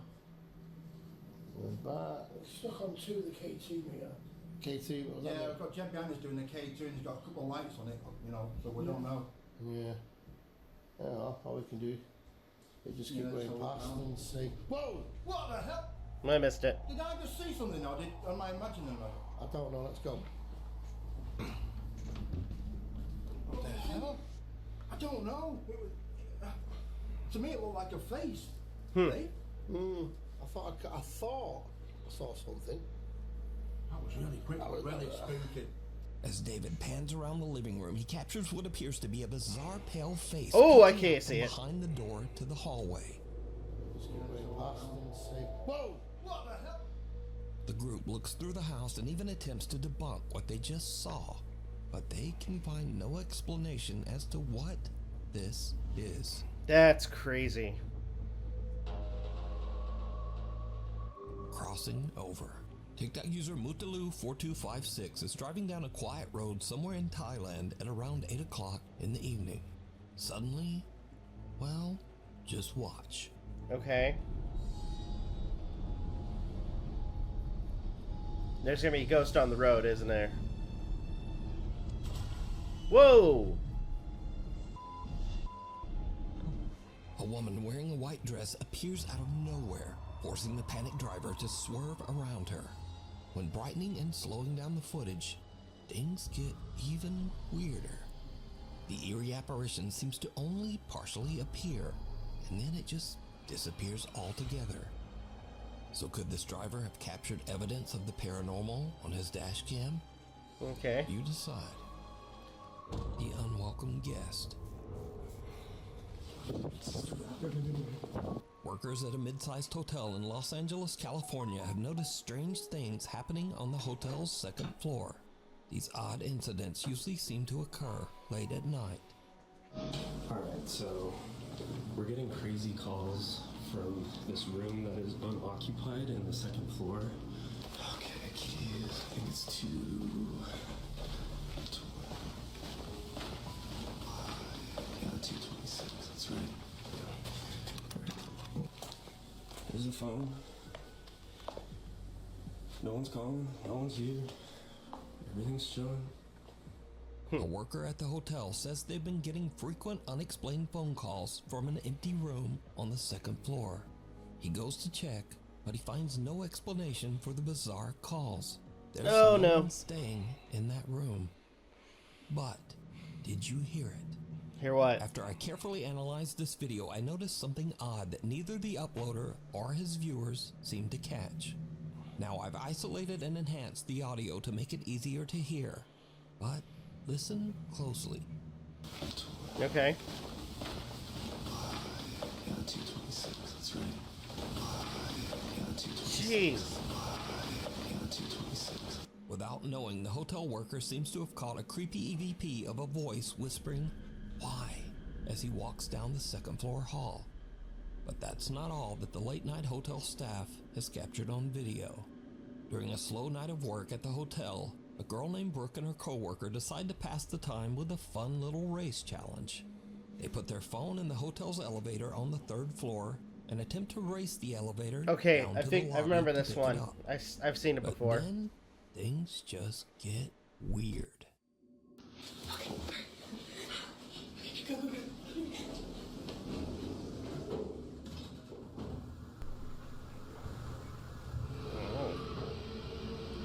We're back. Stuck on 2 of the K2 meter. K2, what was that? Yeah, we've got Jen behind us doing the K2 and he's got a couple of lights on it, you know, so we don't know. Yeah. Yeah, well, all we can do is just keep going past and see. Whoa! What the hell? I missed it. Did I just see something or am I imagining that? I don't know, let's go. What the hell? I don't know. It was, to me it looked like a face. Dave? I thought I saw something. That was really quick, that was really spooky. As David pans around the living room, he captures what appears to be a bizarre pale face. Oh, I can't see it. Behind the door to the hallway. Whoa! What the hell? The group looks through the house and even attempts to debunk what they just saw, but they can find no explanation as to what this is. That's crazy. Crossing over. TikTok user Mutalu4256 is driving down a quiet road somewhere in Thailand at around 8 o'clock in the evening. Suddenly, well, just watch. Okay. There's gonna be a ghost on the road, isn't there? Whoa! A woman wearing a white dress appears out of nowhere, forcing the panicked driver to swerve around her. When brightening and slowing down the footage, things get even weirder. The eerie apparition seems to only partially appear, and then it just disappears altogether. So could this driver have captured evidence of the paranormal on his dash cam? Okay. You decide. The unwelcome guest. Workers at a mid-sized hotel in Los Angeles, California have noticed strange things happening on the hotel's second floor. These odd incidents usually seem to occur late at night. Alright, so we're getting crazy calls from this room that is unoccupied in the second floor. Okay, keys. I think it's 2. There's a phone. No one's calling. No one's here. Everything's chilling. A worker at the hotel says they've been getting frequent unexplained phone calls from an empty room on the second floor. He goes to check, but he finds no explanation for the bizarre calls. There's no one staying in that room. But did you hear it? Hear what? After I carefully analyzed this video, I noticed something odd that neither the uploader or his viewers seem to catch. Now I've isolated and enhanced the audio to make it easier to hear, but listen closely. Okay. Yeah, 226, that's right. Jeez. Without knowing, the hotel worker seems to have caught a creepy EVP of a voice whispering, "Why?" as he walks down the second floor hall. But that's not all that the late night hotel staff has captured on video. During a slow night of work at the hotel, a girl named Brooke and her coworker decide to pass the time with a fun little race challenge. They put their phone in the hotel's elevator on the third floor and attempt to race the elevator. Okay, down I to think the I remember lobby to this pick it one. up. I've seen it But before. then things just get weird.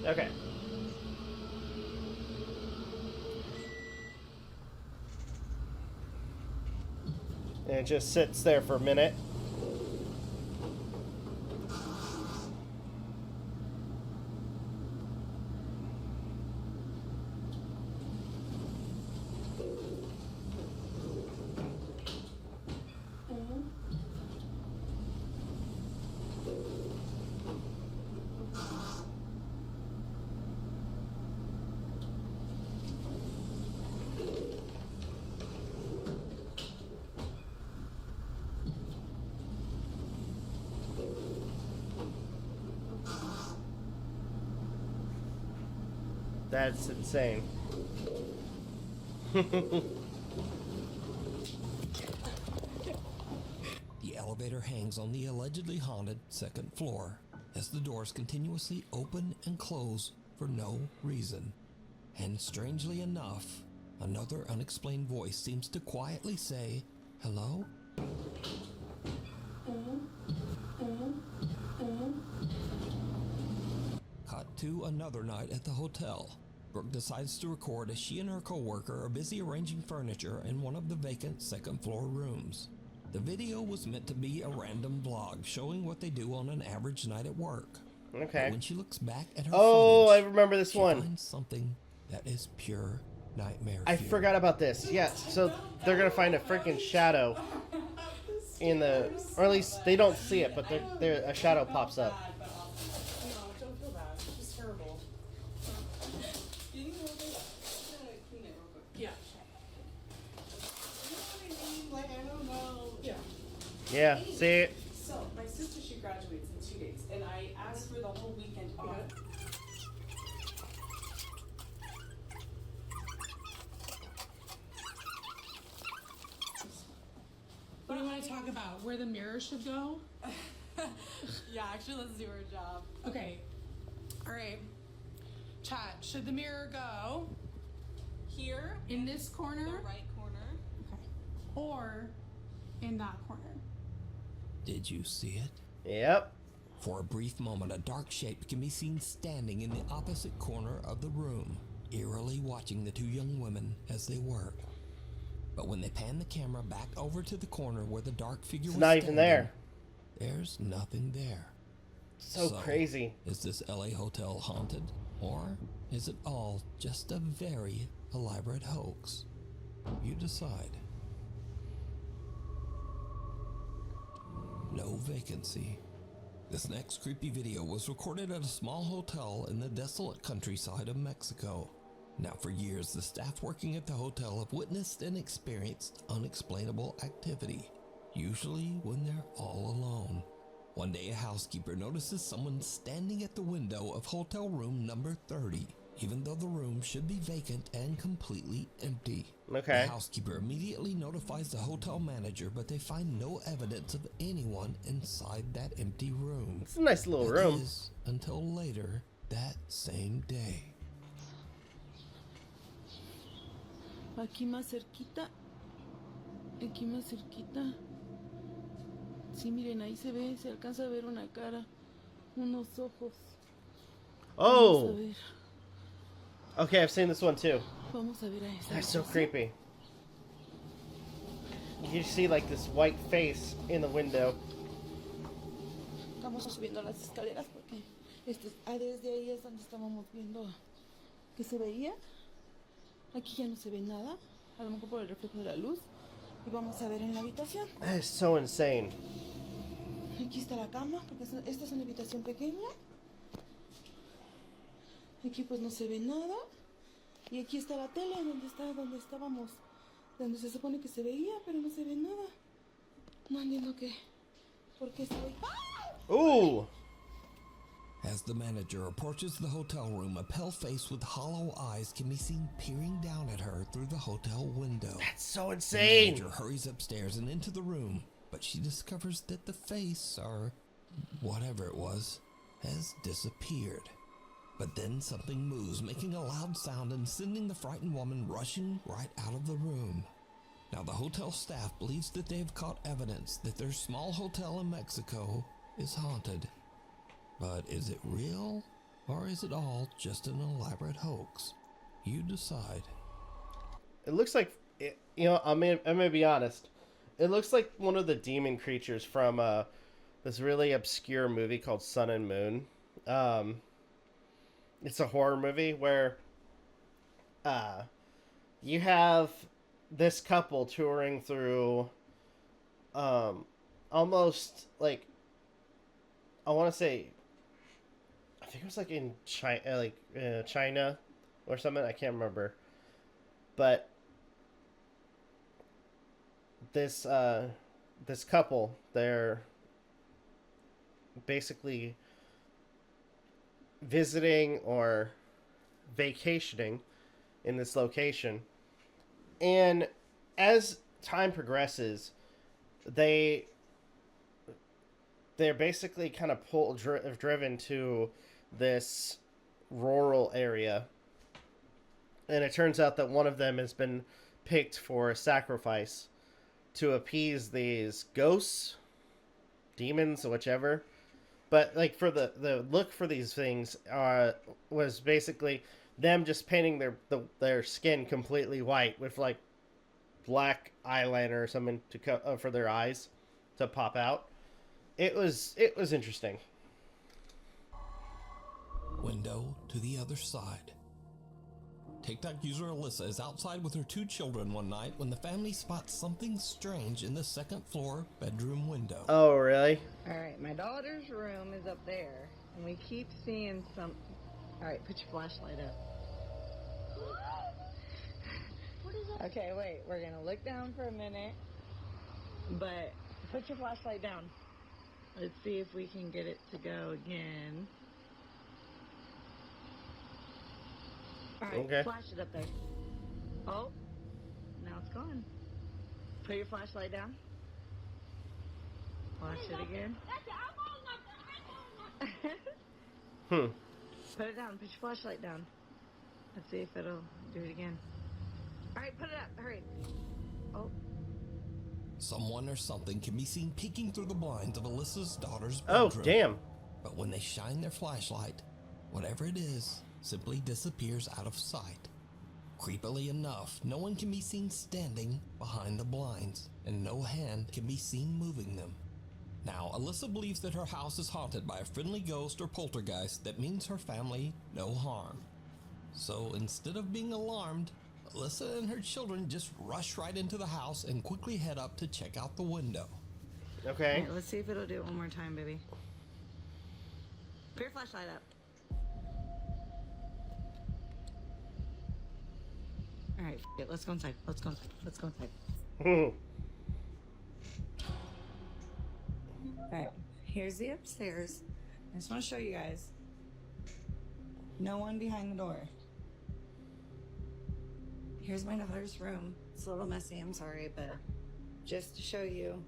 Okay. And it just sits there for a minute. That's insane. The elevator hangs on the allegedly haunted second floor as the doors continuously open and close for no reason. And strangely enough, another unexplained voice seems to quietly say, "Hello?" Cut to another night at the hotel. Brooke decides to record as she and her coworker are busy arranging furniture in one of the vacant second floor rooms. The video was meant to be a random vlog showing what they do on an average night at work. Okay. But when she looks back at her Oh, I footage, remember this she one. finds something that is pure nightmare I fuel. forgot about this. Yes, so they're gonna find a freaking shadow in the, or at least they don't see it, but a shadow pops up. Don't feel bad. It's terrible. Can you hold it? Clean it real quick. Yeah. You know what I mean? Like, I don't know. Yeah. Yeah, see it? So, my sister, she graduates in 2 days, and I asked for the whole weekend off. What do you want to talk about? Where the mirror should go? Yeah, actually, let's do our job. Okay. All right. Chat, should the mirror go Here, in this corner? the right corner. Okay. Or in that corner? Did you see it? Yep. For a brief moment, a dark shape can be seen standing in the opposite corner of the room, eerily watching the two young women as they work. But when they pan the camera back over to the corner where the dark figure was not even there. There's nothing there. So crazy. Is this LA hotel haunted? Or is it all just a very elaborate hoax? You decide. No vacancy. This next creepy video was recorded at a small hotel in the desolate countryside of Mexico. Now for years, the staff working at the hotel have witnessed and experienced unexplainable activity, usually when they're all alone. One day a housekeeper notices someone standing at the window of hotel room number 30. even though the room should be vacant and completely empty. Okay. The housekeeper immediately notifies the hotel manager, but they find no evidence of anyone inside that empty room. It's a nice little That room. is, until later that same day. Aquí más cerquita. Aquí más cerquita. Sí, miren, ahí se ve, se alcanza a ver una cara, unos ojos. Oh! Vamos a ver. Okay, I've seen this one too. Vamos a ver a esa. That's so creepy. You see like this white face in the window. Estamos subiendo las escaleras porque desde ahí es donde estábamos viendo que se veía. Aquí ya no se ve nada, a lo mejor por el reflejo de la luz. Y vamos a ver en la habitación. That is so insane. Aquí está la cama, porque esta es una habitación pequeña. Aquí pues no se ve nada. Y aquí está la tele, donde estábamos. Donde se supone que se veía, pero no se ve nada. No entiendo qué. ¿Por qué estoy? Ooh! As the manager approaches the hotel room, a pale face with hollow eyes can be seen peering down at her through the hotel window. That's so insane! The manager hurries upstairs and into the room, but she discovers that the face, or whatever it was, has disappeared. But then something moves, making a loud sound and sending the frightened woman rushing right out of the room. Now the hotel staff believes that they have caught evidence that their small hotel in Mexico is haunted. But is it real, or is it all just an elaborate hoax? You decide. It looks like, you know, I'm gonna be honest. It looks like one of the demon creatures from this really obscure movie called Sun and Moon. It's a horror movie where you have this couple touring through almost like, I want to say, I think it was like in China, China or something. I can't remember. But this couple, they're basically visiting or vacationing in this location, and as time progresses, they're basically kind of driven to this rural area, and it turns out that one of them has been picked for a sacrifice to appease these ghosts, demons, whichever. But like for the look for these things was basically them just painting their skin completely white with like black eyeliner or something to for their eyes to pop out. It was interesting. Window to the other side. TikTok user Alyssa is outside with her 2 children one night when the family spots something strange in the second floor bedroom window. Oh, really? Alright, my daughter's room is up there, and we keep seeing some... Alright, put your flashlight up. What is that? Okay, wait, we're gonna look down for a minute, but put your flashlight down. Let's see if we can get it to go again. Alright, Okay. flash it up there. Oh, now it's gone. Put your flashlight down. Flash it again. Put it down. Put your flashlight down. Let's see if it'll do it again. Alright, put it up. Hurry. Oh. Someone or something can be seen peeking through the blinds of Alyssa's daughter's bedroom. Oh, damn. But when they shine their flashlight, whatever it is simply disappears out of sight. Creepily enough, no one can be seen standing behind the blinds, and no hand can be seen moving them. Now, Alyssa believes that her house is haunted by a friendly ghost or poltergeist that means her family no harm. So instead of being alarmed, Alyssa and her children just rush right into the house and quickly head up to check out the window. Okay. Alright, let's see if it'll do it one more time, baby. Put your flashlight up. Alright, it. Let's go inside. Let's go inside. Let's go inside. Alright, here's the upstairs. I just want to show you guys. No one behind the door. Here's my daughter's room. It's a little messy, I'm sorry, but just to show you,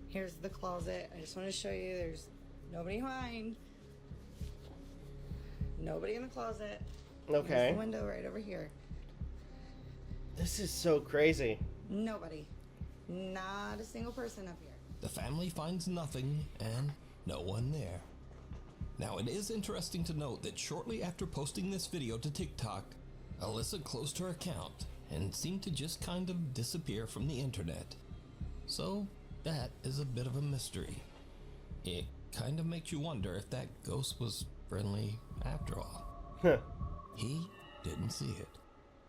here's the closet. I just want to show you there's nobody behind. Nobody in the closet. Okay. There's the window right over here. This is so crazy. Nobody. Not a single person up here. The family finds nothing and no one there. Now, it is interesting to note that shortly after posting this video to TikTok, Alyssa closed her account and seemed to just kind of disappear from the internet. So, that is a bit of a mystery. It kind of makes you wonder if that ghost was friendly after all. He didn't see it.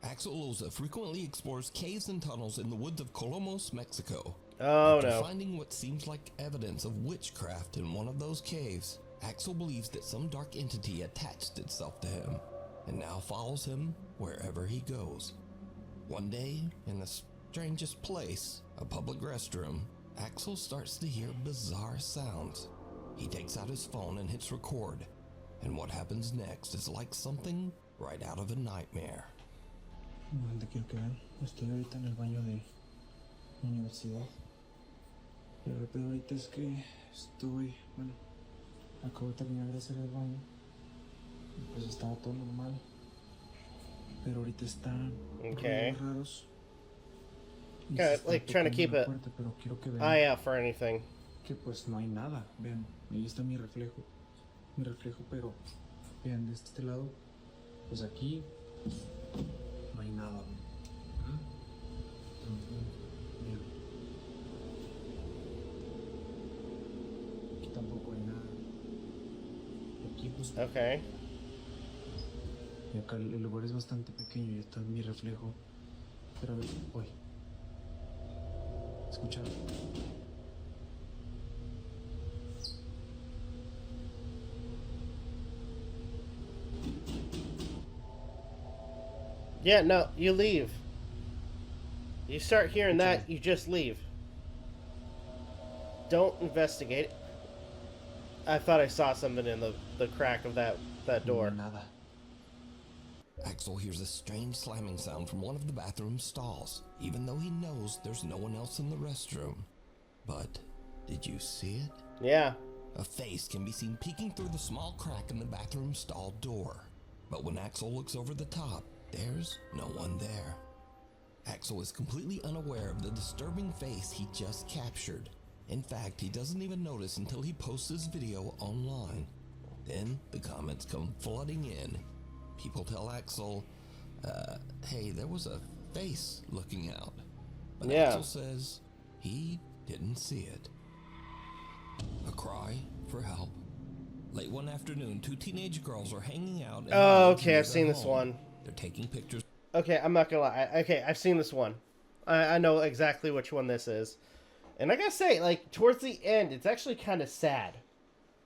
Axel Loza frequently explores caves and tunnels in the woods of Colomos, Mexico. Oh, After no. finding what seems like evidence of witchcraft in one of those caves, Axel believes that some dark entity attached itself to him and now follows him wherever he goes. One day, in the strangest place, a public restroom, Axel starts to hear bizarre sounds. He takes out his phone and hits record, and what happens next is like something right out of a nightmare. ¿Dónde quiero que vean? Estoy ahorita en el baño de la universidad. Lo peor ahorita es que acabo de terminar de hacer el baño. Pues estaba todo normal. Pero ahorita están ruidos raros. Y Kind se of está like trying to tocando keep la an puerta, pero quiero que vean eye out for anything. que pues no hay nada. Vean, ahí está mi reflejo. Pero vean de este lado, pues aquí no hay nada. Vean. Aquí tampoco hay nada. Aquí pues. Okay. Y acá el lugar es bastante pequeño y está mi reflejo. Pero a ver, voy. ¿Escucharon? Yeah, no, you leave. You start hearing that, you just leave. Don't investigate. I thought I saw something in the crack of that door. Axel hears a strange slamming sound from one of the bathroom stalls, even though he knows there's no one else in the restroom. But did you see it? Yeah. A face can be seen peeking through the small crack in the bathroom stall door. But when Axel looks over the top, there's no one there. Axel is completely unaware of the disturbing face he just captured. In fact, he doesn't even notice until he posts his video online. Then the comments come flooding in. People tell Axel, hey, there was a face looking out. But Yeah. Axel says he didn't see it. A cry for help. Late one afternoon, two teenage girls are hanging out. in the Oh, woods okay, near I've seen their this home. one. They're taking pictures. Okay, I'm not gonna lie. Okay, I've seen this one. I know exactly which one this is. And I gotta say, like, towards the end, it's actually kind of sad.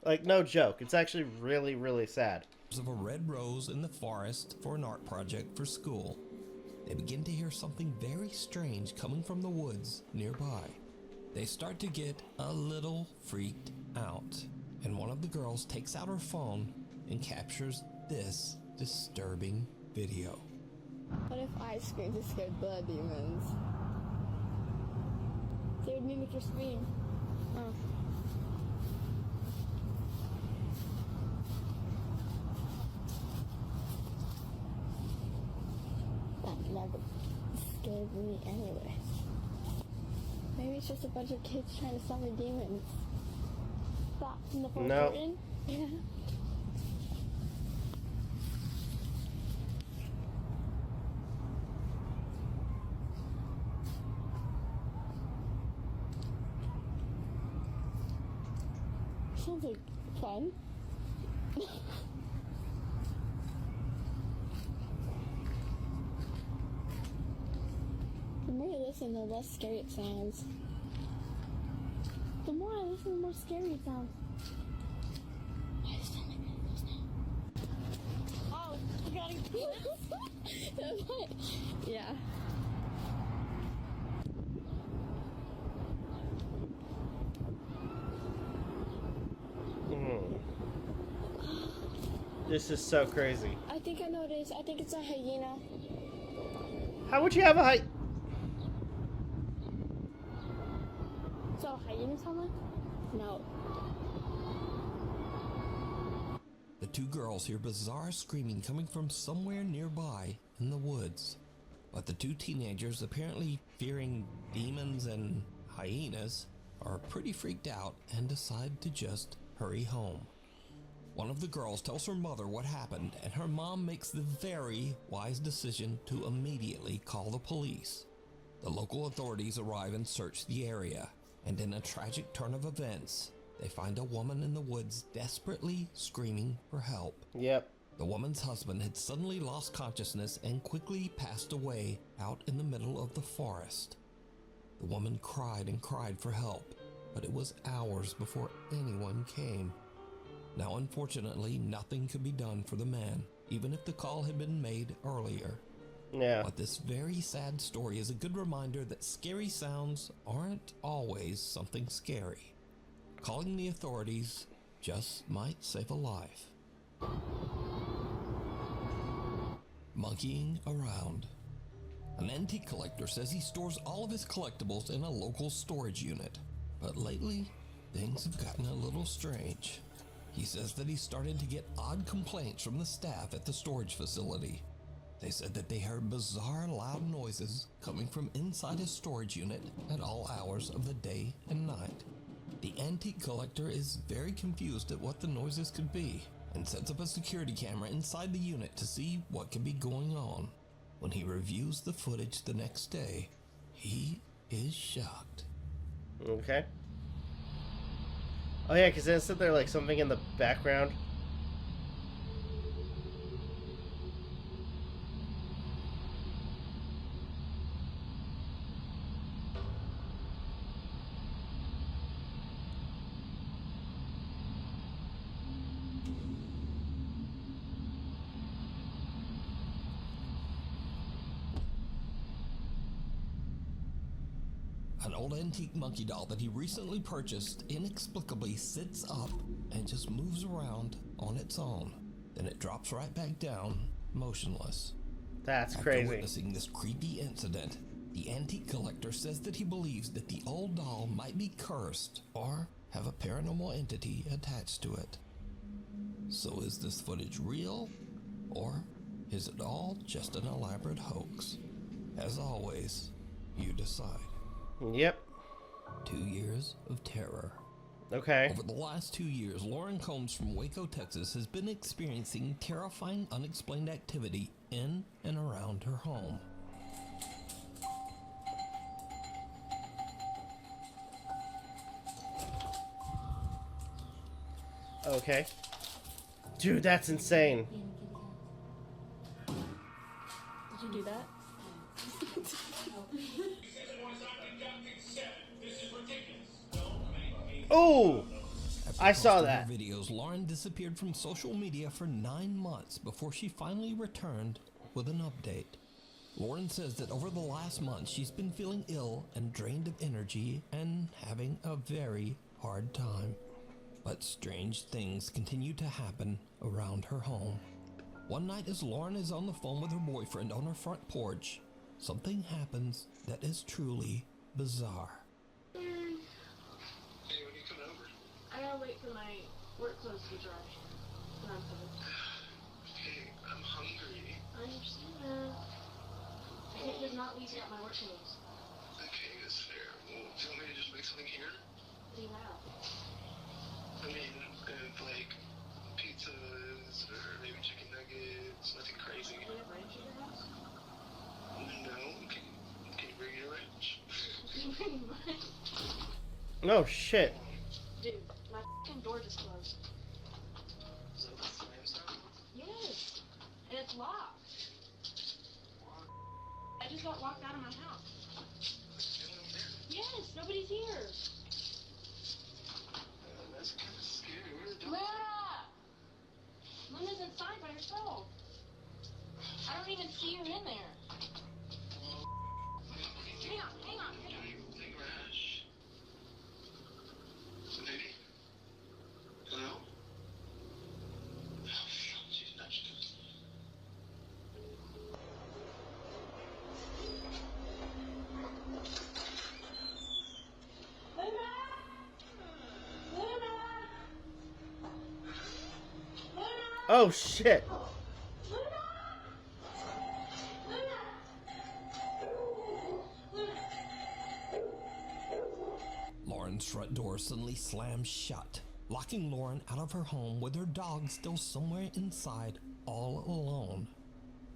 Like, no joke. It's actually really, really sad. Of a red rose in the forest for an art project for school. They begin to hear something very strange coming from the woods nearby. They start to get a little freaked out, and one of the girls takes out her phone and captures this disturbing video. What if I screamed to scare the demons? They would mimic your scream. Oh. That never scared me anyway. Maybe it's just a bunch of kids trying to summon demons. That in the fourth No. curtain? Yeah. Sounds like fun. The more you listen, the less scary it sounds. The more I listen, the more scary it sounds. Why is that like close now? Oh, you gotta That's what, yeah. This is so crazy. I think I know what it is. I think it's a hyena. How would you have a height? So hiding someone? No. The two girls hear bizarre screaming coming from somewhere nearby in the woods. But the two teenagers, apparently fearing demons and hyenas, are pretty freaked out and decide to just hurry home. One of the girls tells her mother what happened, and her mom makes the very wise decision to immediately call the police. The local authorities arrive and search the area, and in a tragic turn of events, they find a woman in the woods desperately screaming for help. Yep. The woman's husband had suddenly lost consciousness and quickly passed away out in the middle of the forest. The woman cried and cried for help, but it was hours before anyone came. Now, unfortunately, nothing could be done for the man, even if the call had been made earlier. Yeah. But this very sad story is a good reminder that scary sounds aren't always something scary. Calling the authorities just might save a life. Monkeying around. An antique collector says he stores all of his collectibles in a local storage unit, but lately things have gotten a little strange. He says that he started to get odd complaints from the staff at the storage facility. They said that they heard bizarre loud noises coming from inside his storage unit at all hours of the day and night. The antique collector is very confused at what the noises could be and sets up a security camera inside the unit to see what could be going on. When he reviews the footage the next day, he is shocked. Okay. Oh yeah, because then it said there like something in the background. An old antique monkey doll that he recently purchased inexplicably sits up and just moves around on its own. Then it drops right back down, motionless. That's After crazy. witnessing this creepy incident, the antique collector says that he believes that the old doll might be cursed or have a paranormal entity attached to it. So is this footage real, or is it all just an elaborate hoax? As always, you decide. Yep. 2 years of terror. Okay. Over the last 2 years, Lauren Combs from Waco, Texas has been experiencing terrifying unexplained activity in and around her home. Okay. Dude, that's insane. Did you do that? Oh! After I saw posting that. her videos, Lauren disappeared from social media for 9 months before she finally returned with an update. Lauren says that over the last month, she's been feeling ill and drained of energy and having a very hard time. But strange things continue to happen around her home. One night as Lauren is on the phone with her boyfriend on her front porch, something happens that is truly bizarre. I gotta wait for my work clothes to dry. Then I'm coming. Hey, I'm hungry. I understand that. I can't just not leave without my work clothes. Okay, that's fair. Well, do you want me to just make something here? What do you have? I mean, like pizzas or maybe chicken nuggets, nothing crazy. Do you have ranch at your house? No, can you bring your ranch? Pretty much. Oh shit. Dude, my f***ing door just closed. Is that the slam down? Yes. And it's locked. I just got locked out of my house. Yes, nobody's here. That's kind of scary. Where's the door? Luna! Luna's inside by herself. I don't even see her in there. Hang on, hang on, hang on. Lady? Hello? Oh, she's not. Oh shit. Lauren's front door suddenly slams shut, locking Lauren out of her home with her dog still somewhere inside, all alone.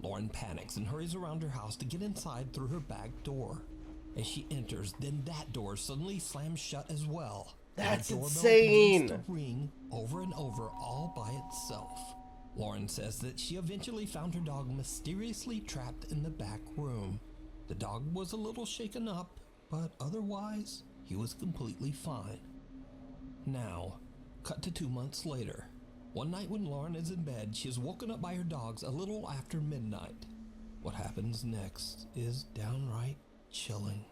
Lauren panics and hurries around her house to get inside through her back door. As she enters, then that door suddenly slams shut as well. That's the doorbell insane. begins to ring over and over all by itself. Lauren says that she eventually found her dog mysteriously trapped in the back room. The dog was a little shaken up, but otherwise, he was completely fine. Now, cut to 2 months later. One night when Lauren is in bed, she is woken up by her dogs a little after midnight. What happens next is downright chilling.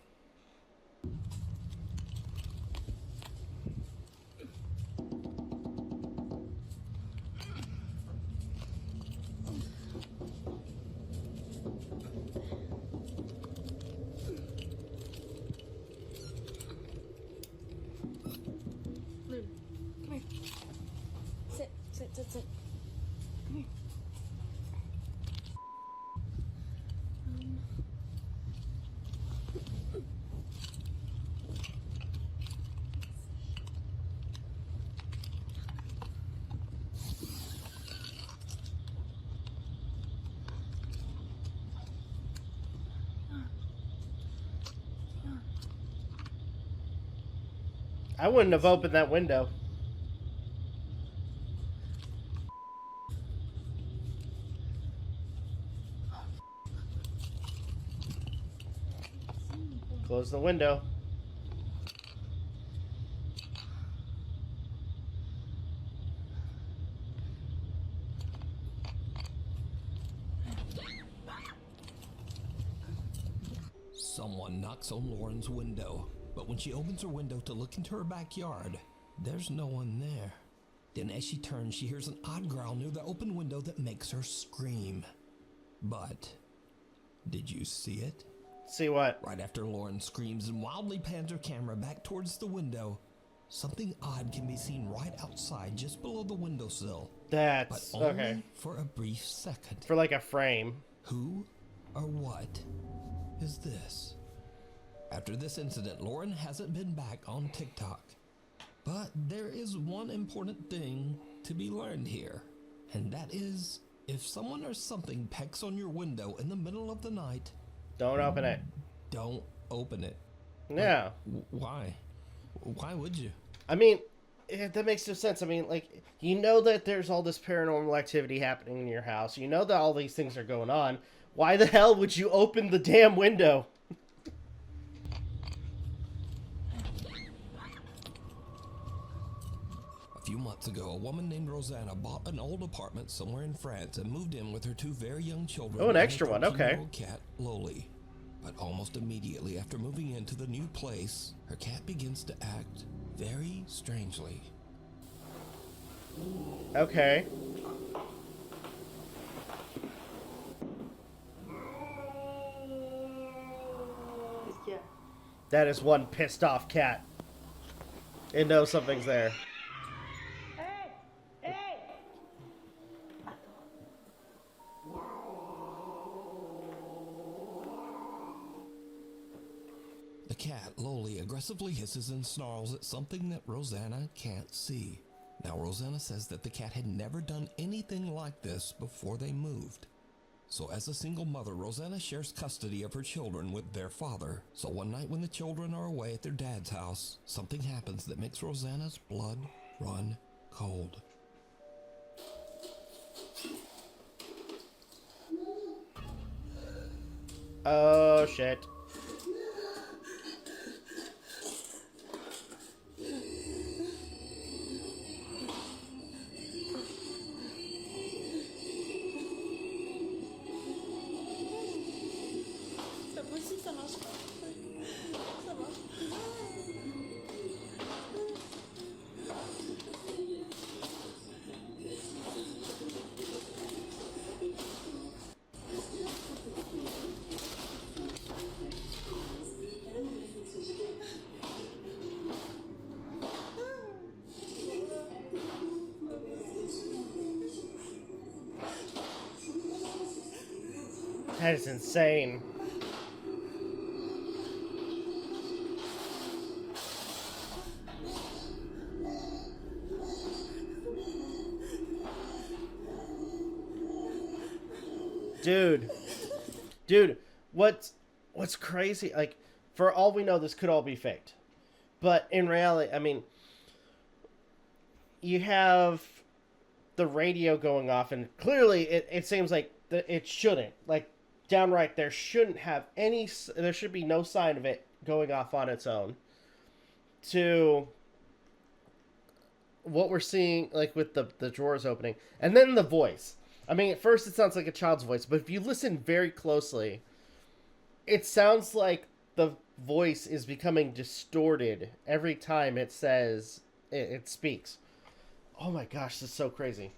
Luna, come here. Sit. Come here. I wouldn't have opened that window. Close the window. Someone knocks on Lauren's window, but when she opens her window to look into her backyard, there's no one there. Then as she turns, she hears an odd growl near the open window that makes her scream. But, did you see it? See what? Right after Lauren screams and wildly pans her camera back towards the window, something odd can be seen right outside just below the windowsill. That's but only okay. For a brief second. For like a frame. Who or what is this? After this incident, Lauren hasn't been back on TikTok. But there is one important thing to be learned here, and that is, if someone or something pecks on your window in the middle of the night, don't open it. Don't open it. Yeah. Why? Why would you? I mean, that makes no sense. I mean, like, you know that there's all this paranormal activity happening in your house. You know that all these things are going on. Why the hell would you open the damn window? A few months ago, a woman named Rosanna bought an old apartment somewhere in France and moved in with her two very young children. Oh, an extra one, okay. And her cat, Loli. But almost immediately after moving into the new place, her cat begins to act very strangely. Okay. That is one pissed off cat. It knows something's there. The cat, Loli, aggressively hisses and snarls at something that Rosanna can't see. Now, Rosanna says that the cat had never done anything like this before they moved. So as a single mother, Rosanna shares custody of her children with their father. So one night when the children are away at their dad's house, something happens that makes Rosanna's blood run cold. Oh, shit. That is insane. Dude, what's crazy? Like, for all we know, this could all be faked. But in reality, I mean, you have the radio going off, and clearly it seems like it shouldn't. Like, downright, there shouldn't have any, there should be no sign of it going off on its own. To what we're seeing, like, with the drawers opening. And then the voice. I mean, at first it sounds like a child's voice, but if you listen very closely, it sounds like the voice is becoming distorted every time it says, it speaks. Oh my gosh, this is so crazy.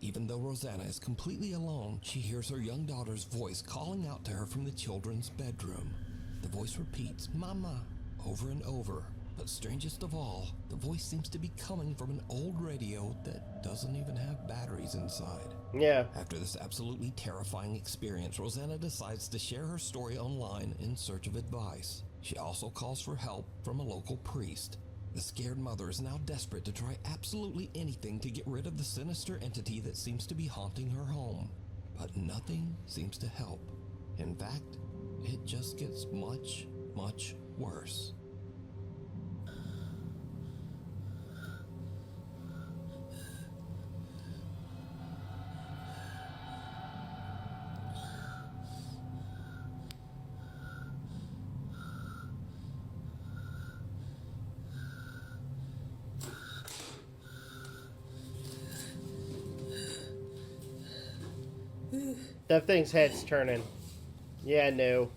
Even though Rosanna is completely alone, she hears her young daughter's voice calling out to her from the children's bedroom. The voice repeats, "Mama," over and over. But strangest of all, the voice seems to be coming from an old radio that doesn't even have batteries inside. Yeah. After this absolutely terrifying experience, Rosanna decides to share her story online in search of advice. She also calls for help from a local priest. The scared mother is now desperate to try absolutely anything to get rid of the sinister entity that seems to be haunting her home. But nothing seems to help. In fact, it just gets much, much worse. That thing's head's turning. Yeah, no.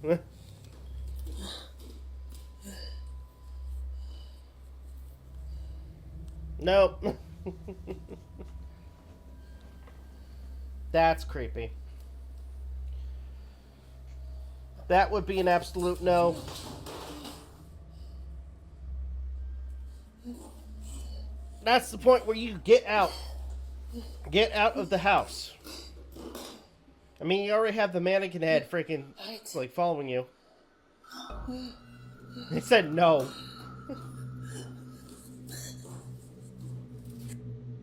Nope. That's creepy. That would be an absolute no. That's the point where you get out. Get out of the house. I mean, you already have the mannequin head freaking, like, following you. They said no.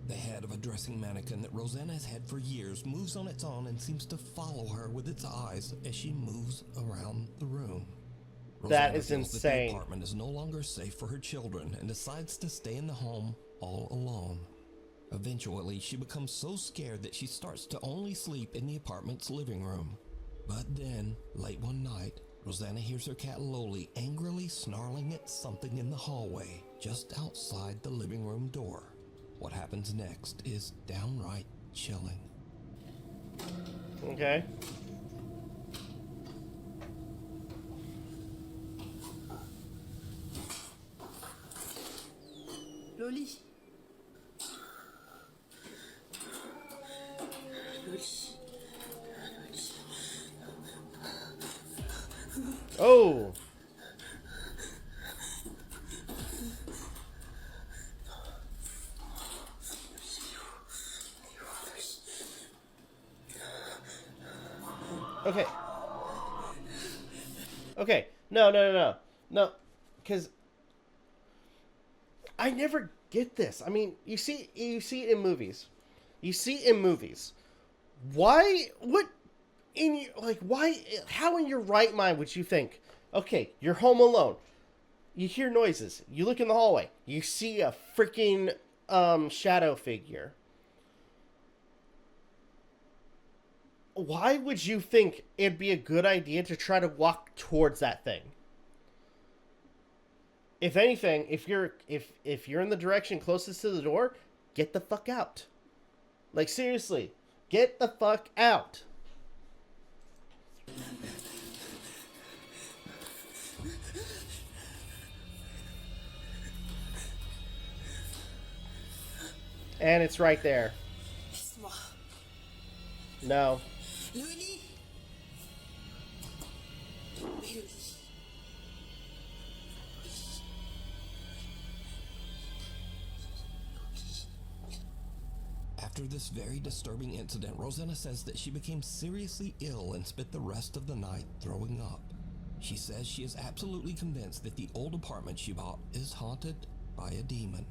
The head of a dressing mannequin that Rosanna has had for years moves on its own and seems to follow her with its eyes as she moves around the room. That is feels insane. That the apartment is no longer safe for her children and decides to stay in the home all alone. Eventually, she becomes so scared that she starts to only sleep in the apartment's living room. But then, late one night, Rosanna hears her cat Loli angrily snarling at something in the hallway, just outside the living room door. What happens next is downright chilling. Okay. Loli. Oh. Okay. Okay. No. Because I never get this. I mean, you see it in movies. Why? What? How in your right mind would you think, okay, you're home alone. You hear noises. You look in the hallway. You see a freaking shadow figure. Why would you think it'd be a good idea to try to walk towards that thing? If anything, if you're in the direction closest to the door, get the fuck out. Like, seriously, get the fuck out. And it's right there. No. Loli. After this very disturbing incident, Rosanna says that she became seriously ill and spent the rest of the night throwing up. She says she is absolutely convinced that the old apartment she bought is haunted by a demon.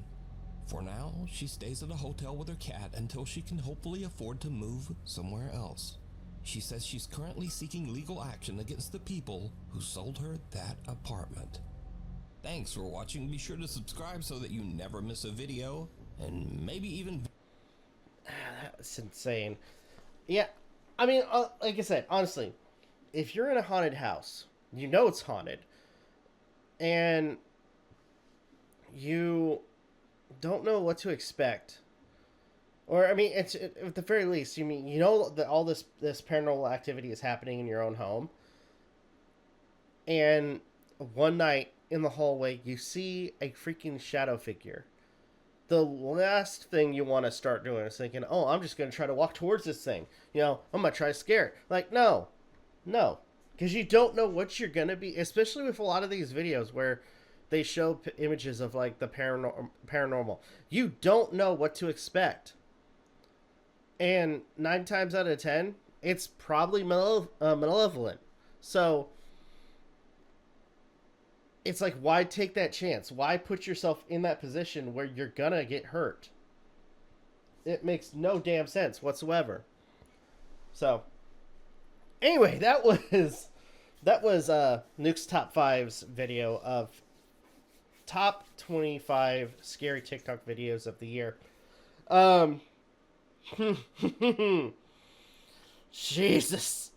For now, she stays at a hotel with her cat until she can hopefully afford to move somewhere else. She says she's currently seeking legal action against the people who sold her that apartment. Thanks for watching. Be sure to subscribe so that you never miss a video, and maybe even... That's insane. Yeah, I mean, like I said, honestly, if you're in a haunted house, you know it's haunted, and you don't know what to expect, or I mean, it's at the very least, you know that all this paranormal activity is happening in your own home, and one night in the hallway you see a freaking shadow figure. The last thing you want to start doing is thinking, oh, I'm just going to try to walk towards this thing. You know, I'm going to try to scare it. Like, no. Because you don't know what you're going to be, especially with a lot of these videos where they show images of, like, the paranormal. You don't know what to expect. And 9 times out of 10, it's probably malevolent. So it's like, why take that chance? Why put yourself in that position where you're gonna get hurt? It makes no damn sense whatsoever. So, anyway, that was Nuke's Top 5's video of top 25 scary TikTok videos of the year. Jesus.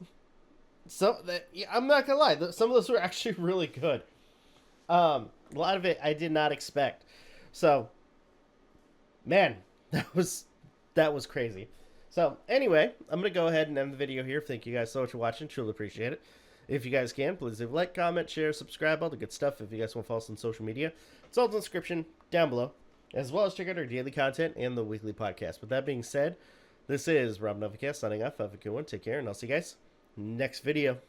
I'm not gonna lie, some of those were actually really good. A lot of it I did not expect. So, man, that was crazy. So, anyway, I'm going to go ahead and end the video here. Thank you guys so much for watching. Truly appreciate it. If you guys can, please leave a like, comment, share, subscribe, all the good stuff. If you guys want to follow us on social media, it's all in the description down below, as well as check out our daily content and the weekly podcast. With that being said, this is Rob Novakast signing off. Have a good one. Take care, and I'll see you guys next video.